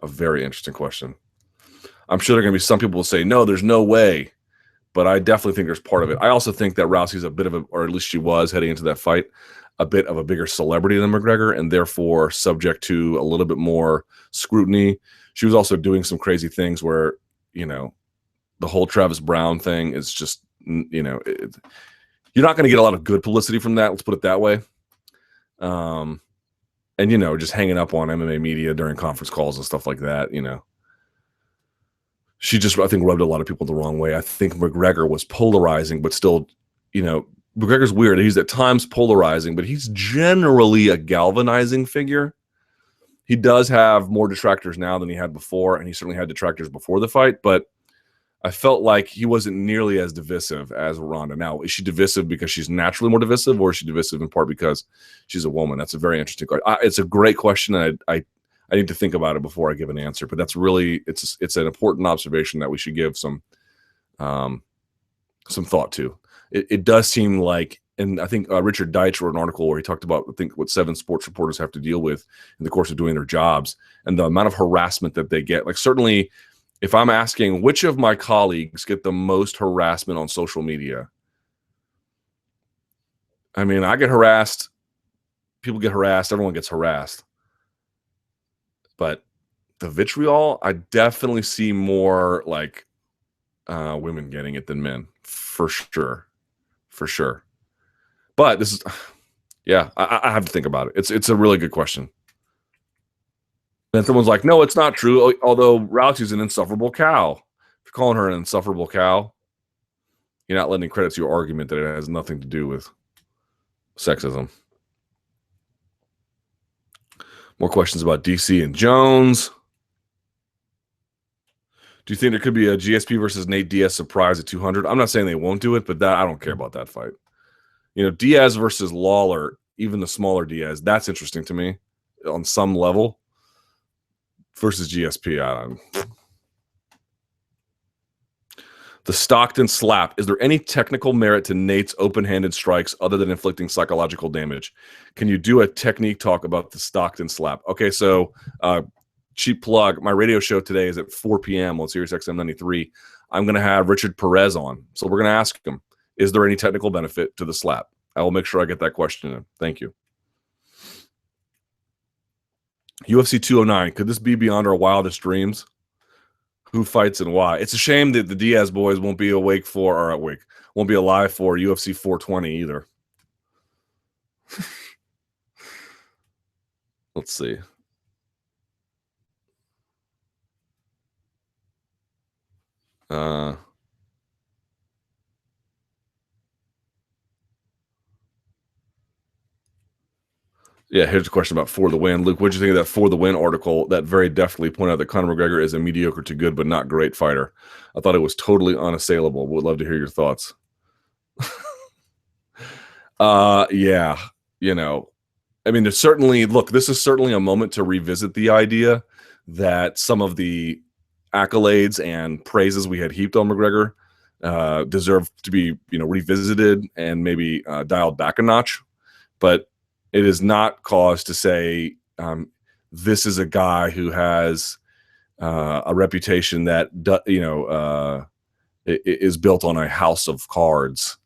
S1: A very interesting question. I'm sure there are going to be some people who say, no, there's no way. But I definitely think there's part of it. I also think that Rousey's a bit of or at least she was heading into that fight, a bit of a bigger celebrity than McGregor, and therefore subject to a little bit more scrutiny. She was also doing some crazy things where, the whole Travis Brown thing is just, you're not going to get a lot of good publicity from that. Let's put it that way. And, just hanging up on MMA media during conference calls and stuff like that, she just, I think, rubbed a lot of people the wrong way. I think McGregor was polarizing, but still, McGregor's weird. He's at times polarizing, but he's generally a galvanizing figure. He does have more detractors now than he had before, and he certainly had detractors before the fight, but I felt like he wasn't nearly as divisive as Ronda. Now, is she divisive because she's naturally more divisive, or is she divisive in part because she's a woman? That's a very interesting question. It's a great question, and I need to think about it before I give an answer. But that's really it's an important observation that we should give some thought to. It does seem like, and I think Richard Deitch wrote an article where he talked about, I think, what 7 sports reporters have to deal with in the course of doing their jobs and the amount of harassment that they get. Like, certainly, if I'm asking which of my colleagues get the most harassment on social media, I mean, I get harassed. People get harassed. Everyone gets harassed. But the vitriol, I definitely see more like women getting it than men, for sure. For sure. But this is, yeah, I have to think about it. It's a really good question. And someone's like, no, it's not true. Although Rousey's an insufferable cow. If you're calling her an insufferable cow, you're not lending credit to your argument that it has nothing to do with sexism. More questions about DC and Jones. Do you think there could be a GSP versus Nate Diaz surprise at 200? I'm not saying they won't do it, but I don't care about that fight. You know, Diaz versus Lawler, even the smaller Diaz, that's interesting to me on some level. Versus GSP, I don't know. The Stockton slap. Is there any technical merit to Nate's open-handed strikes other than inflicting psychological damage? Can you do a technique talk about the Stockton slap? Okay, so cheap plug. My radio show today is at 4 p.m. on Sirius XM 93. I'm going to have Richard Perez on. So we're going to ask him, is there any technical benefit to the slap? I will make sure I get that question in. Thank you. UFC 209. Could this be beyond our wildest dreams? Who fights and why? It's a shame that the Diaz boys won't be won't be alive for UFC 420 either. Let's see. Yeah, here's a question about For the Win. Luke, what did you think of that For the Win article that very deftly pointed out that Conor McGregor is a mediocre to good but not great fighter? I thought it was totally unassailable. Would love to hear your thoughts. Yeah, you know, I mean, there's certainly, look, this is certainly a moment to revisit the idea that some of the accolades and praises we had heaped on McGregor deserve to be, revisited and maybe dialed back a notch. But it is not cause to say this is a guy who has a reputation that is built on a house of cards.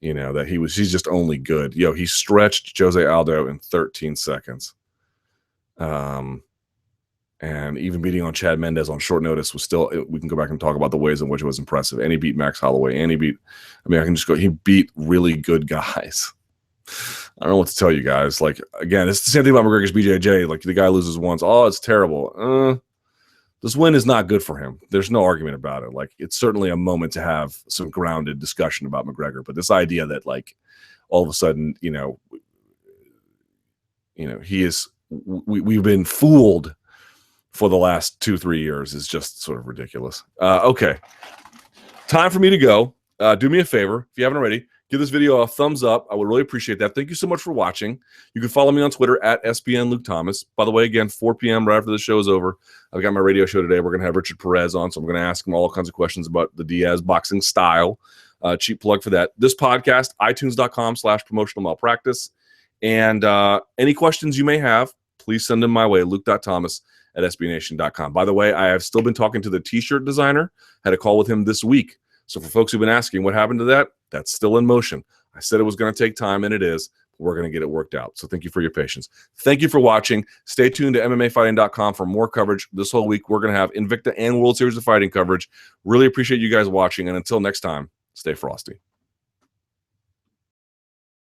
S1: That he's just only good. He stretched Jose Aldo in 13 seconds. And even beating on Chad Mendez on short notice was still, we can go back and talk about the ways in which it was impressive. And he beat Max Holloway, and he beat really good guys. I don't know what to tell you guys. Like, again, it's the same thing about McGregor's BJJ. Like, the guy loses once. Oh, it's terrible. This win is not good for him. There's no argument about it. Like, it's certainly a moment to have some grounded discussion about McGregor. But this idea that, like, all of a sudden, we've been fooled for the last 2-3 years is just sort of ridiculous. Okay. Time for me to go. Do me a favor, if you haven't already, give this video a thumbs up. I would really appreciate that. Thank you so much for watching. You can follow me on Twitter at SBN Luke Thomas. By the way, again, 4 p.m. right after the show is over. I've got my radio show today. We're going to have Richard Perez on, so I'm going to ask him all kinds of questions about the Diaz boxing style. Cheap plug for that. This podcast, itunes.com/promotional malpractice. And any questions you may have, please send them my way, luke.thomas@sbnation.com. By the way, I have still been talking to the t-shirt designer. Had a call with him this week. So for folks who've been asking what happened to that, that's still in motion. I said it was going to take time, and it is. We're going to get it worked out. So thank you for your patience. Thank you for watching. Stay tuned to MMAfighting.com for more coverage. This whole week, we're going to have Invicta and World Series of Fighting coverage. Really appreciate you guys watching. And until next time, stay frosty.